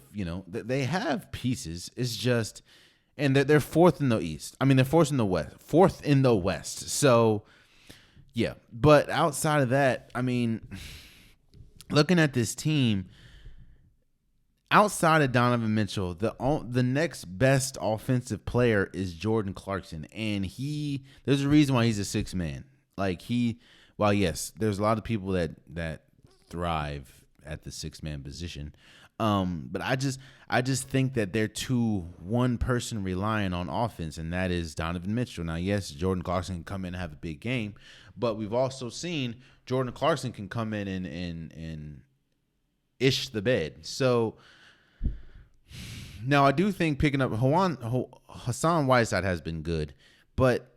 they have pieces, it's just, and they're fourth in the East. I mean, they're fourth in the West. So, yeah. But outside of that, I mean, looking at this team, outside of Donovan Mitchell, the next best offensive player is Jordan Clarkson, and there's a reason why he's a sixth man. While yes, there's a lot of people that thrive at the six-man position, but I just think that they're too one person relying on offense, and that is Donovan Mitchell. Now, yes, Jordan Clarkson can come in and have a big game, but we've also seen Jordan Clarkson can come in and ish the bed. So now I do think picking up Hassan Whiteside has been good, but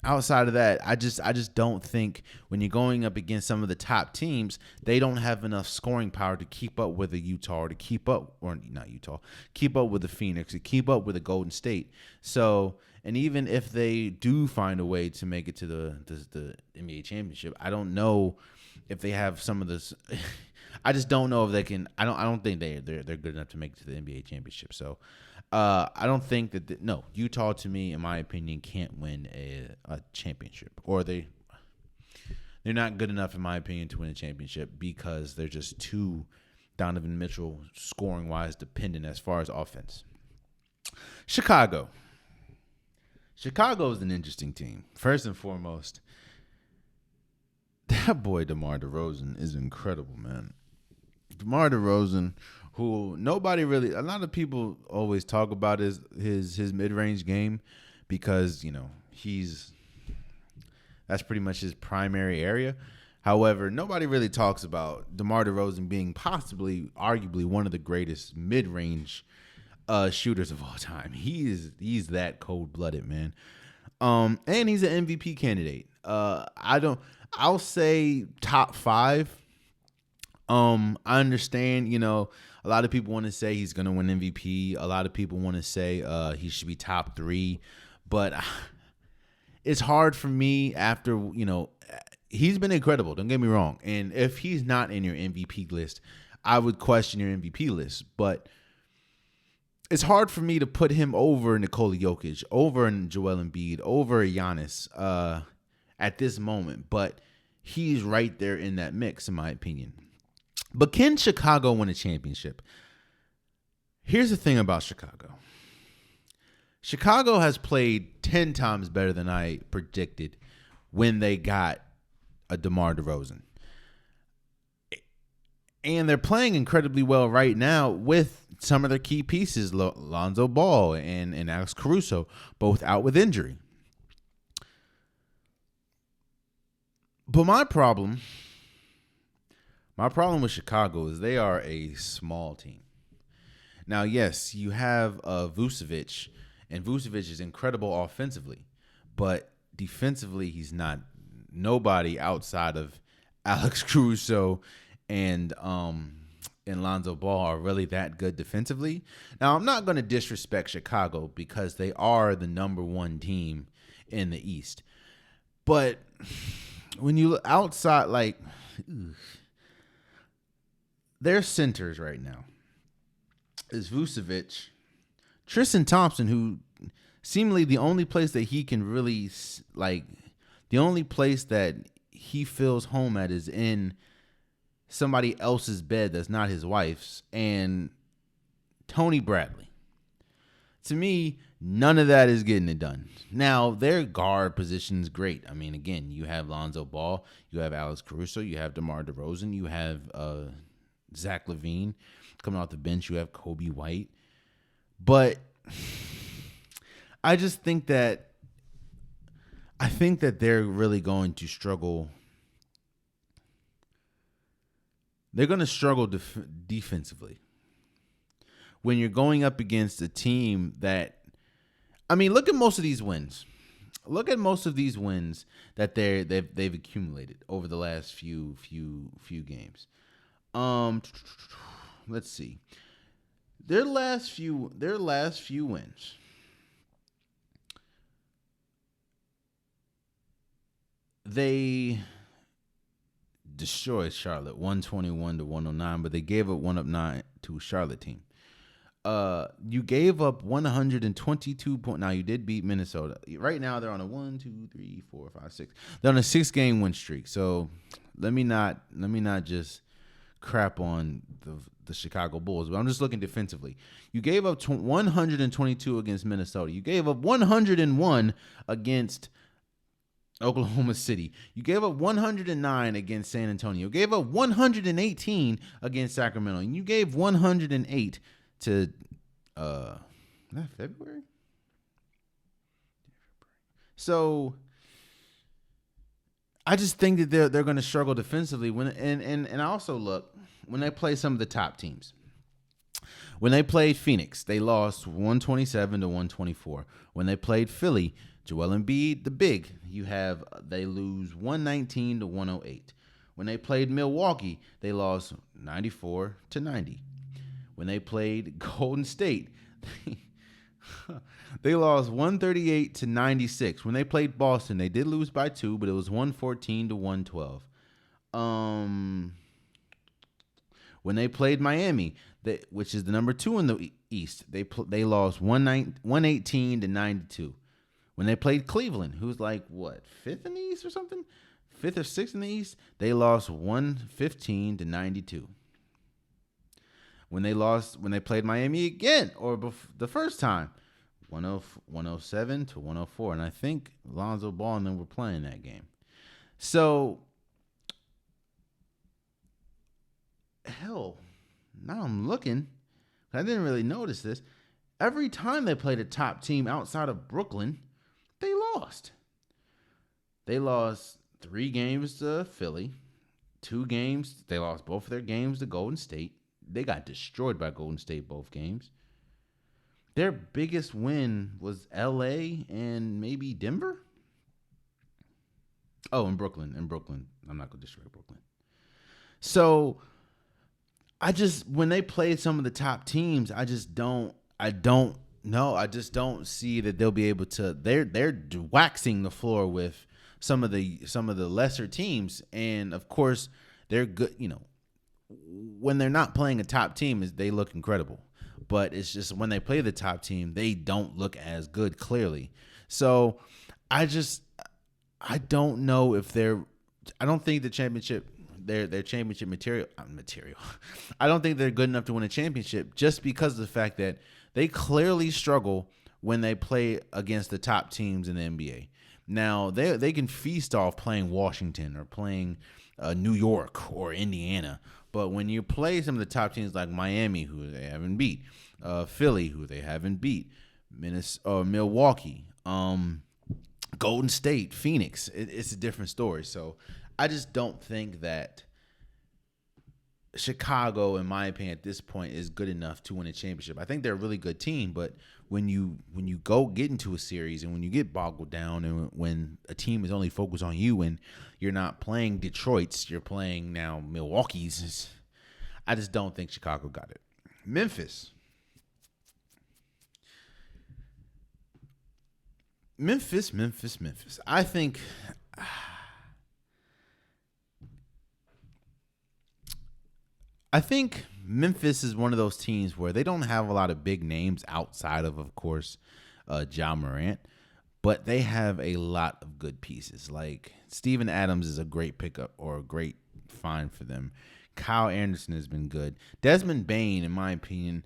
outside of that, I just don't think when you're going up against some of the top teams, they don't have enough scoring power to keep up with the Utah or keep up with the Phoenix, to keep up with the Golden State. So, and even if they do find a way to make it to the NBA championship, I don't know if they have some of this. I just don't know if they can. I don't think they're good enough to make it to the NBA championship. So, I don't think that Utah, to me, in my opinion, can't win a championship, or they're not good enough, in my opinion, to win a championship because they're just too Donovan Mitchell scoring wise dependent as far as offense. Chicago is an interesting team. First and foremost, that boy DeMar DeRozan is incredible, man. DeMar DeRozan, who a lot of people always talk about his mid-range game because, that's pretty much his primary area. However, nobody really talks about DeMar DeRozan being arguably one of the greatest mid-range shooters of all time. He's that cold-blooded, man. And he's an MVP candidate. I'll say top 5. I understand, a lot of people want to say he's going to win MVP. A lot of people want to say he should be top 3. But it's hard for me after, he's been incredible. Don't get me wrong. And if he's not in your MVP list, I would question your MVP list. But it's hard for me to put him over Nikola Jokic, over Joel Embiid, over Giannis at this moment. But he's right there in that mix, in my opinion. But can Chicago win a championship? Here's the thing about Chicago. Chicago has played 10 times better than I predicted when they got a DeMar DeRozan. And they're playing incredibly well right now with some of their key pieces, Lonzo Ball and Alex Caruso, both out with injury. But my problem with Chicago is they are a small team. Now, yes, you have Vucevic, and Vucevic is incredible offensively, but defensively, he's not. Nobody outside of Alex Caruso and Lonzo Ball are really that good defensively. Now, I'm not going to disrespect Chicago because they are the number 1 team in the East, but when you look outside, their centers right now is Vucevic, Tristan Thompson, who seemingly the only place that he can really, the only place that he feels home at is in somebody else's bed that's not his wife's, and Tony Bradley. To me, none of that is getting it done. Now, their guard position is great. I mean, again, you have Lonzo Ball, you have Alex Caruso, you have DeMar DeRozan, you have Zach LaVine coming off the bench, you have Kobe White. But I just think that they're really going to struggle they're going to struggle defensively. When you're going up against a team that, I mean, look at most of these wins. Look at most of these wins that they've accumulated over the last few games. Let's see. Their last few wins. They destroyed Charlotte 121-109, but they gave up 1-9 to a Charlotte team. You gave up 122 points. Now you did beat Minnesota. Right now they're on a 1, 2, 3, 4, 5, 6. They're on a 6-game win streak. So let me not just crap on the Chicago Bulls, but I'm just looking defensively. You gave up 122 against Minnesota. You gave up 101 against Oklahoma City. You gave up 109 against San Antonio. You gave up 118 against Sacramento. And you gave 108 to February. So I just think that they're going to struggle defensively and I also look when they play some of the top teams. When they played Phoenix, they lost 127-124. When they played Philly, Joel Embiid, the big, they lose 119-108. When they played Milwaukee, they lost 94-90. When they played Golden State, they lost 138-96. When they played Boston, they did lose by 2, but it was 114-112. When they played Miami, which is the number 2 in the East, they lost 118-92. When they played Cleveland, who's like what, 5th in the East or something, 5th or 6th in the East, they lost 115-92. When they played Miami again, or the first time, 107-104. And I think Lonzo Ball and them were playing that game. So, hell, now I'm looking. I didn't really notice this. Every time they played a top team outside of Brooklyn, they lost. They lost 3 games to Philly, 2 games. They lost both of their games to Golden State. They got destroyed by Golden State both games. Their biggest win was LA and maybe Denver. Oh, in Brooklyn. I'm not going to destroy Brooklyn. So when they played some of the top teams, I don't know. I just don't see that they'll be able to. They're waxing the floor with some of the lesser teams, and of course they're good. When they're not playing a top team, they look incredible. But it's just when they play the top team, they don't look as good, clearly. So I don't know if I don't think the championship, their championship material. I don't think they're good enough to win a championship just because of the fact that they clearly struggle when they play against the top teams in the NBA. Now, they can feast off playing Washington or playing New York or Indiana. But when you play some of the top teams like Miami, who they haven't beat, Philly, who they haven't beat, Milwaukee, Golden State, Phoenix, it's a different story. So I just don't think that Chicago, in my opinion, at this point, is good enough to win a championship. I think they're a really good team, but when you go get into a series and when you get boggled down and when a team is only focused on you and you're not playing Detroit's, you're playing now Milwaukee's, I just don't think Chicago got it. Memphis. I think Memphis is one of those teams where they don't have a lot of big names outside of course, Ja Morant, but they have a lot of good pieces. Like Steven Adams is a great pickup or a great find for them. Kyle Anderson has been good. Desmond Bane, in my opinion,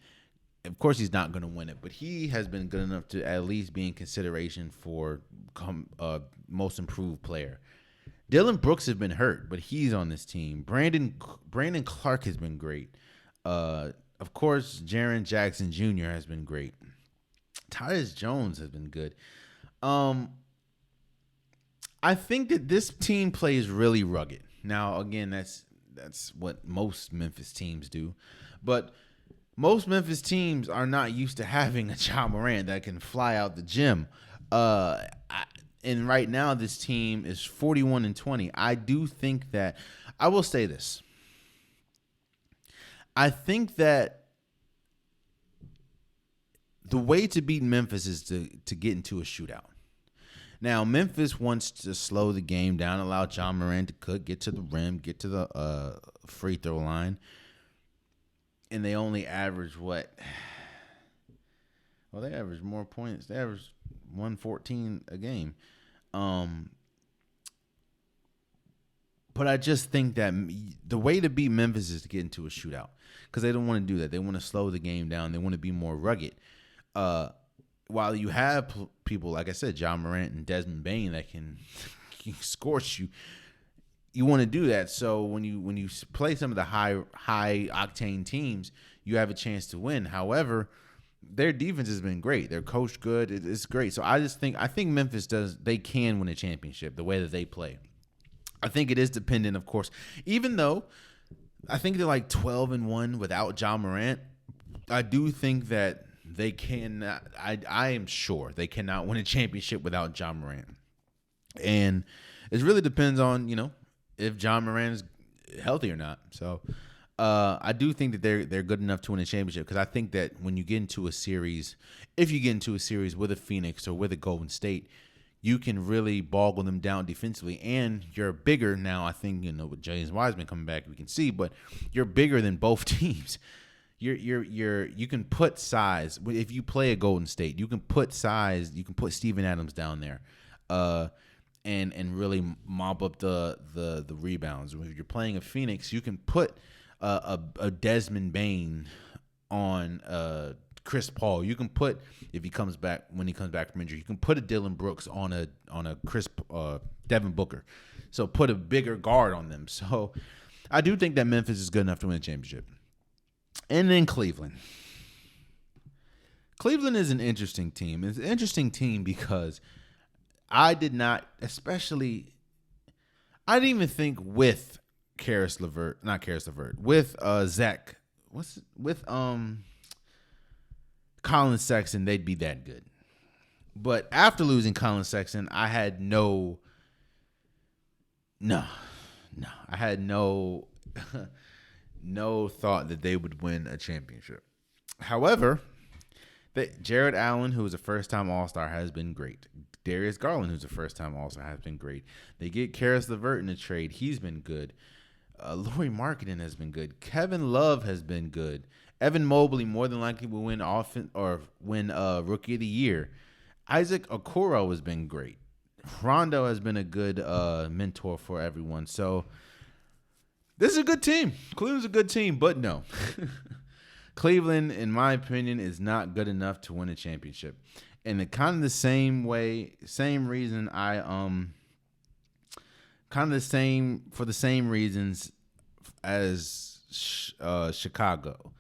of course he's not going to win it, but he has been good enough to at least be in consideration for most improved player. Dylan Brooks has been hurt, but he's on this team. Brandon Clark has been great. Of course, Jaren Jackson Jr. has been great. Tyus Jones has been good. I think that this team plays really rugged. Now, again, that's what most Memphis teams do. But most Memphis teams are not used to having a Ja Morant that can fly out the gym. And right now, this team is 41-20. I do think that I will say this. I think that the way to beat Memphis is to get into a shootout. Now, Memphis wants to slow the game down, allow Ja Morant to cook, get to the rim, get to the free throw line. And they only average what? Well, they average more points. They average 114 a game. But I just think that the way to beat Memphis is to get into a shootout because they don't want to do that. They want to slow the game down. They want to be more rugged. While you have people, like I said, Ja Morant and Desmond Bane that can scorch you, you want to do that. So when you play some of the high octane teams, you have a chance to win. However, their defense has been great. They're coached good. It's great. So I think Memphis they can win a championship the way that they play. I think it is dependent, of course. Even though I think they're like 12-1 without Ja Morant, I do think that they cannot. I am sure they cannot win a championship without Ja Morant, and it really depends on if Ja Morant is healthy or not. So I do think that they're good enough to win a championship because I think that when you get into a series, if you get into a series with a Phoenix or with a Golden State, you can really boggle them down defensively, and you're bigger now. I think with James Wiseman coming back, we can see, but you're bigger than both teams. You can put size. If you play a Golden State, you can put size. You can put Steven Adams down there, and really mop up the rebounds. If you're playing a Phoenix, you can put a Desmond Bane on Chris Paul. You can put when he comes back from injury. You can put a Dylan Brooks on a Devin Booker. So put a bigger guard on them. So I do think that Memphis is good enough to win a championship. And then Cleveland. Cleveland is an interesting team. It's an interesting team because I didn't even think with with Zach, Colin Sexton, they'd be that good. But after losing Colin Sexton, I had no thought that they would win a championship. However, Jared Allen, who is a first-time All-Star, has been great. Darius Garland, who's a first-time All-Star, has been great. They get Karis LeVert in a trade. He's been good. Lauri Markkanen has been good. Kevin Love has been good. Evan Mobley more than likely will win Rookie of the Year. Isaac Okoro has been great. Rondo has been a good mentor for everyone. So this is a good team. Cleveland's a good team, but no. Cleveland, in my opinion, is not good enough to win a championship. And for the same reasons as Chicago.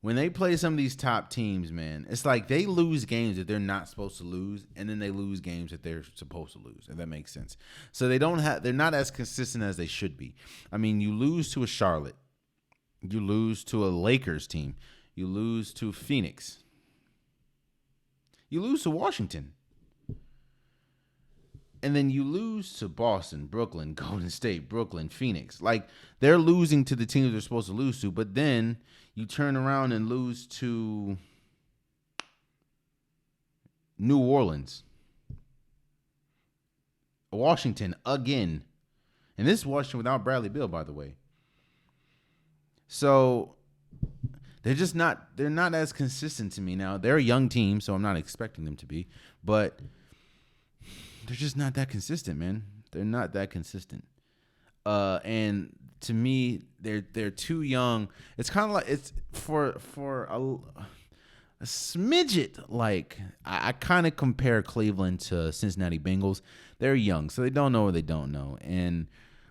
When they play some of these top teams, man, it's like they lose games that they're not supposed to lose, and then they lose games that they're supposed to lose, if that makes sense. So they're not as consistent as they should be. I mean, you lose to a Charlotte, you lose to a Lakers team, you lose to Phoenix, you lose to Washington, and then you lose to Boston, Brooklyn, Golden State, Phoenix. Like, they're losing to the teams they're supposed to lose to, but then you turn around and lose to New Orleans, Washington again. And this is Washington without Bradley Beal, by the way. So they're not as consistent to me now. They're a young team, so I'm not expecting them to be, but they're just not that consistent, man. They're not that consistent. And to me, they're too young. It's kind of like it's for a smidget. Like I kind of compare Cleveland to Cincinnati Bengals. They're young, so they don't know what they don't know. And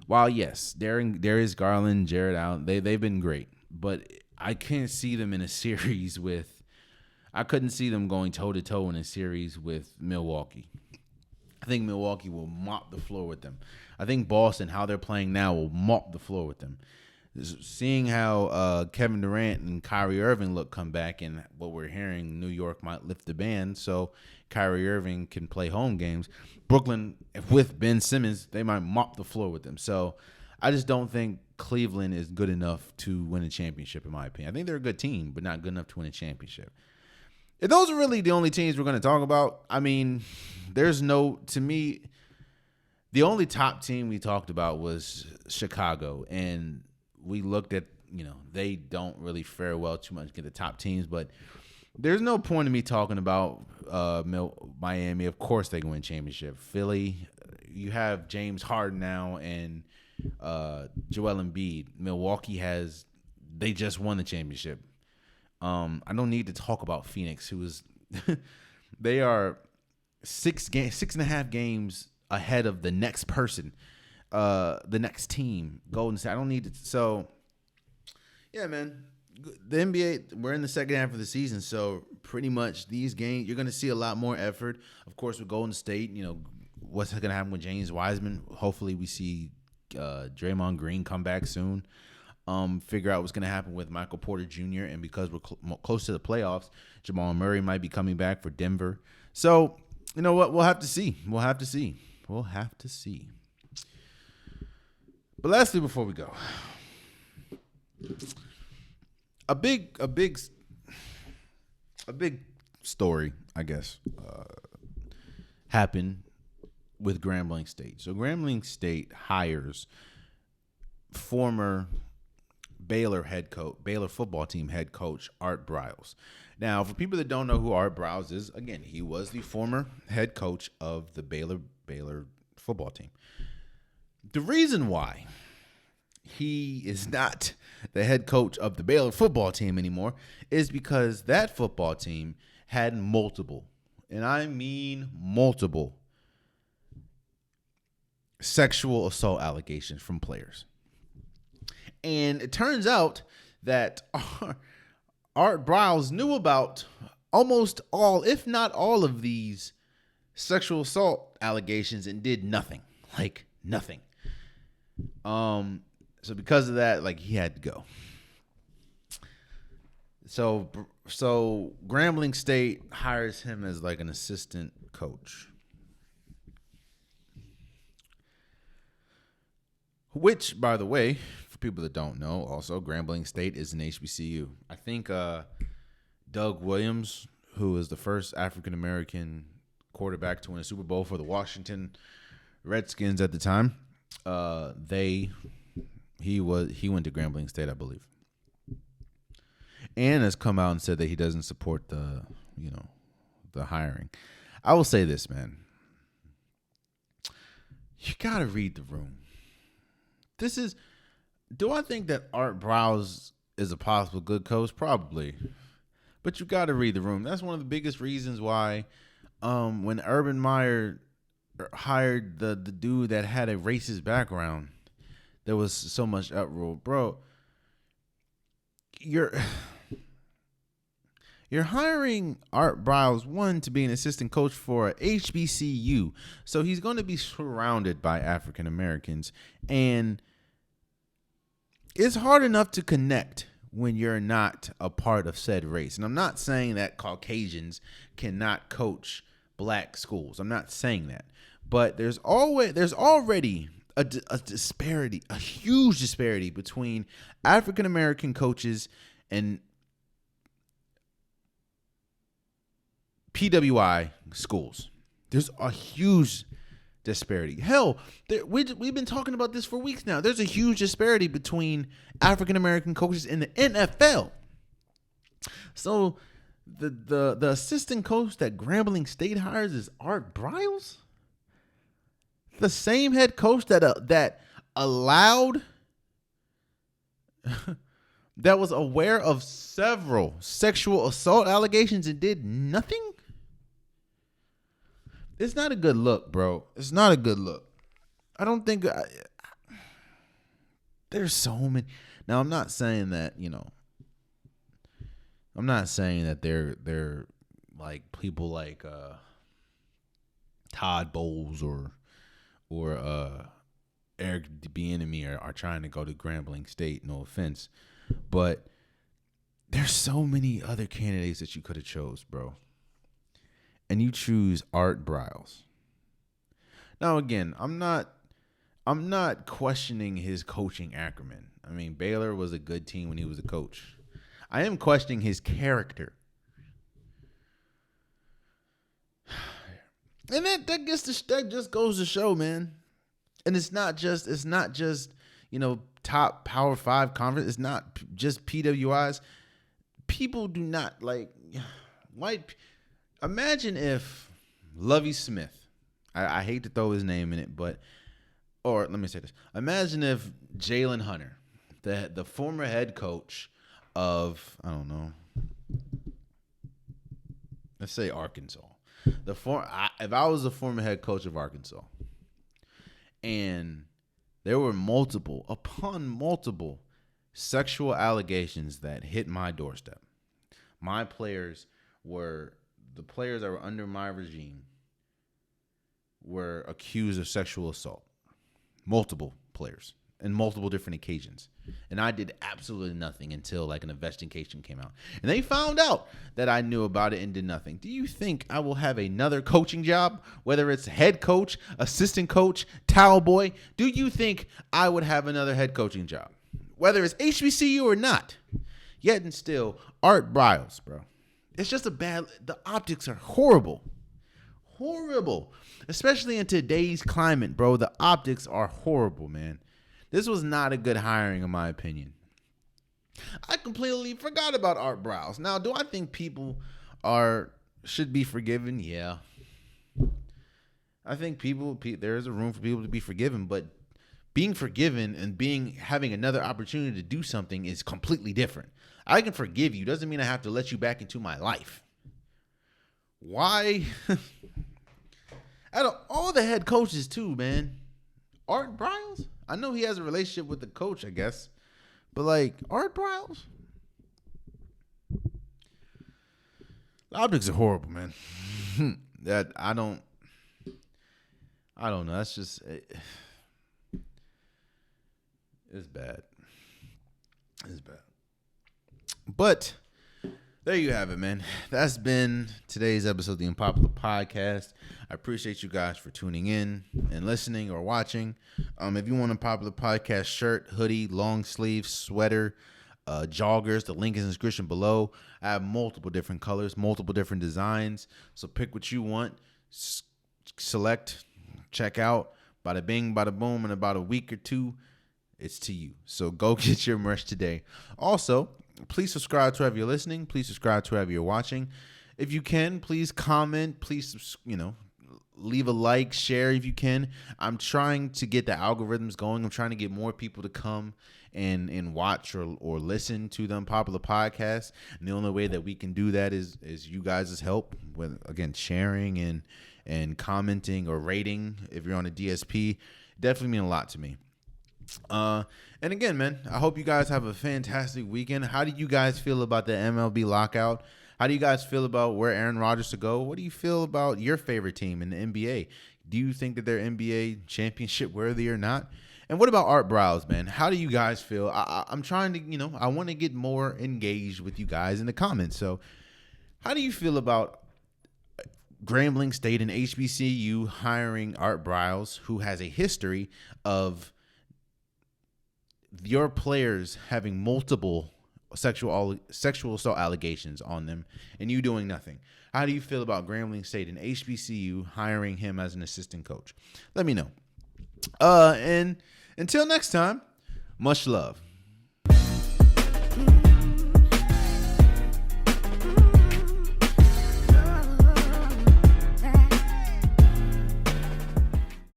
while yes, Darius Garland, Jared Allen, they've been great, but I can't see them in a series with. I couldn't see them going toe to toe in a series with Milwaukee. I think Milwaukee will mop the floor with them. I think Boston, how they're playing now, will mop the floor with them. seeing how Kevin Durant and Kyrie Irving look come back, and what we're hearing, New York might lift the ban so Kyrie Irving can play home games. Brooklyn, with Ben Simmons, they might mop the floor with them. So I just don't think Cleveland is good enough to win a championship, in my opinion. I think they're a good team, but not good enough to win a championship. If those are really the only teams we're going to talk about, I mean, to me, the only top team we talked about was Chicago, and we looked at, they don't really fare well too much against the top teams, but there's no point in me talking about Miami. Of course they can win championship. Philly, you have James Harden now and Joel Embiid. Milwaukee they just won the championship. I don't need to talk about Phoenix, who is they are 6.5 games ahead of the next person, the next team, Golden State. I don't need to. So, yeah, man, the NBA, we're in the second half of the season, so pretty much these games, you're going to see a lot more effort. Of course, with Golden State, what's going to happen with James Wiseman? Hopefully we see Draymond Green come back soon. Figure out what's going to happen with Michael Porter Jr., and because we're close to the playoffs, Jamal Murray might be coming back for Denver. So, you know what? We'll have to see. But lastly, before we go, a big story, I guess, happened with Grambling State. So Grambling State hires former Baylor football team head coach Art Briles. Now, for people that don't know who Art Briles is, again, he was the former head coach of the Baylor football team. The reason why he is not the head coach of the Baylor football team anymore is because that football team had multiple, and I mean multiple, sexual assault allegations from players. And it turns out that Art Briles knew about almost all, if not all, of these sexual assault allegations and did nothing. Like nothing. So because of that, he had to go. So Grambling State hires him as an assistant coach. Which, by the way, for people that don't know, also Grambling State is an HBCU. I think Doug Williams, who is the first African-American quarterback to win a Super Bowl for the Washington Redskins at the time, he went to Grambling State, I believe, and has come out and said that he doesn't support the hiring. I will say this, man. You gotta read the room. Do I think that Art Briles is a possible good coach? Probably. But you got to read the room. That's one of the biggest reasons why when Urban Meyer hired the dude that had a racist background, there was so much uproar. Bro, you're hiring Art Briles, one, to be an assistant coach for HBCU. So he's going to be surrounded by African Americans. And it's hard enough to connect when you're not a part of said race. And I'm not saying that Caucasians cannot coach black schools. I'm not saying that. But there's already a disparity, a huge disparity between African American coaches and PWI schools. There's a huge disparity. Hell, we've been talking about this for weeks now. There's a huge disparity between African American coaches in the NFL. So the assistant coach that Grambling State hires is Art Briles, the same head coach that allowed that was aware of several sexual assault allegations and did nothing. It's not a good look, bro. It's not a good look. I don't think there's so many. Now, I'm not saying that, I'm not saying that they're like people like Todd Bowles or Eric Bieniemy are trying to go to Grambling State. No offense, but there's so many other candidates that you could have chose, bro. And you choose Art Briles. Now again, I'm not questioning his coaching acumen. I mean, Baylor was a good team when he was a coach. I am questioning his character. And that just goes to show, man. And it's not just top Power 5 conference. It's not just PWIs. People do not imagine if Lovie Smith, I hate to throw his name in it, or let me say this. Imagine if Jalen Hunter, the former head coach of, I don't know, let's say Arkansas. If I was the former head coach of Arkansas, and there were multiple sexual allegations that hit my doorstep. The players that were under my regime were accused of sexual assault. Multiple players in multiple different occasions. And I did absolutely nothing until an investigation came out. And they found out that I knew about it and did nothing. Do you think I will have another coaching job, whether it's head coach, assistant coach, towel boy? Do you think I would have another head coaching job, whether it's HBCU or not? Yet and still, Art Briles, bro. It's just the optics are horrible. Horrible. Especially in today's climate, bro. The optics are horrible, man. This was not a good hiring, in my opinion. I completely forgot about Art Briles. Now, do I think people should be forgiven? Yeah. I think there is a room for people to be forgiven, but being forgiven and having another opportunity to do something is completely different. I can forgive you. Doesn't mean I have to let you back into my life. Why? Out of all the head coaches, too, man. Art Briles? I know he has a relationship with the coach, I guess. But, Art Briles? The optics are horrible, man. That I don't know. That's just... It's bad. It's bad. But... there you have it, man. That's been today's episode of the Unpopular Podcast. I appreciate you guys for tuning in and listening or watching. If you want a Unpopular Podcast shirt, hoodie, long sleeve, sweater, joggers, the link is in the description below. I have multiple different colors, multiple different designs. So pick what you want, select, check out. Bada bing, bada boom. In about a week or two, it's to you. So go get your merch today. Also, please subscribe to wherever you're listening. Please subscribe to wherever you're watching. If you can, please comment. Please, leave a like, share if you can. I'm trying to get the algorithms going. I'm trying to get more people to come and watch or listen to the Unpopular Podcast. And the only way that we can do that is you guys' help with, again, sharing and commenting or rating. If you're on a DSP, definitely mean a lot to me. And again, man, I hope you guys have a fantastic weekend. How do you guys feel about the MLB lockout? How do you guys feel about where Aaron Rodgers to go? What do you feel about your favorite team in the NBA? Do you think that they're NBA championship worthy or not? And what about Art Briles, man? How do you guys feel? I'm trying to, I want to get more engaged with you guys in the comments. So how do you feel about Grambling State and HBCU hiring Art Briles, who has a history of your players having multiple sexual assault allegations on them and you doing nothing? How do you feel about Grambling State and HBCU hiring him as an assistant coach? Let me know. And until next time, much love.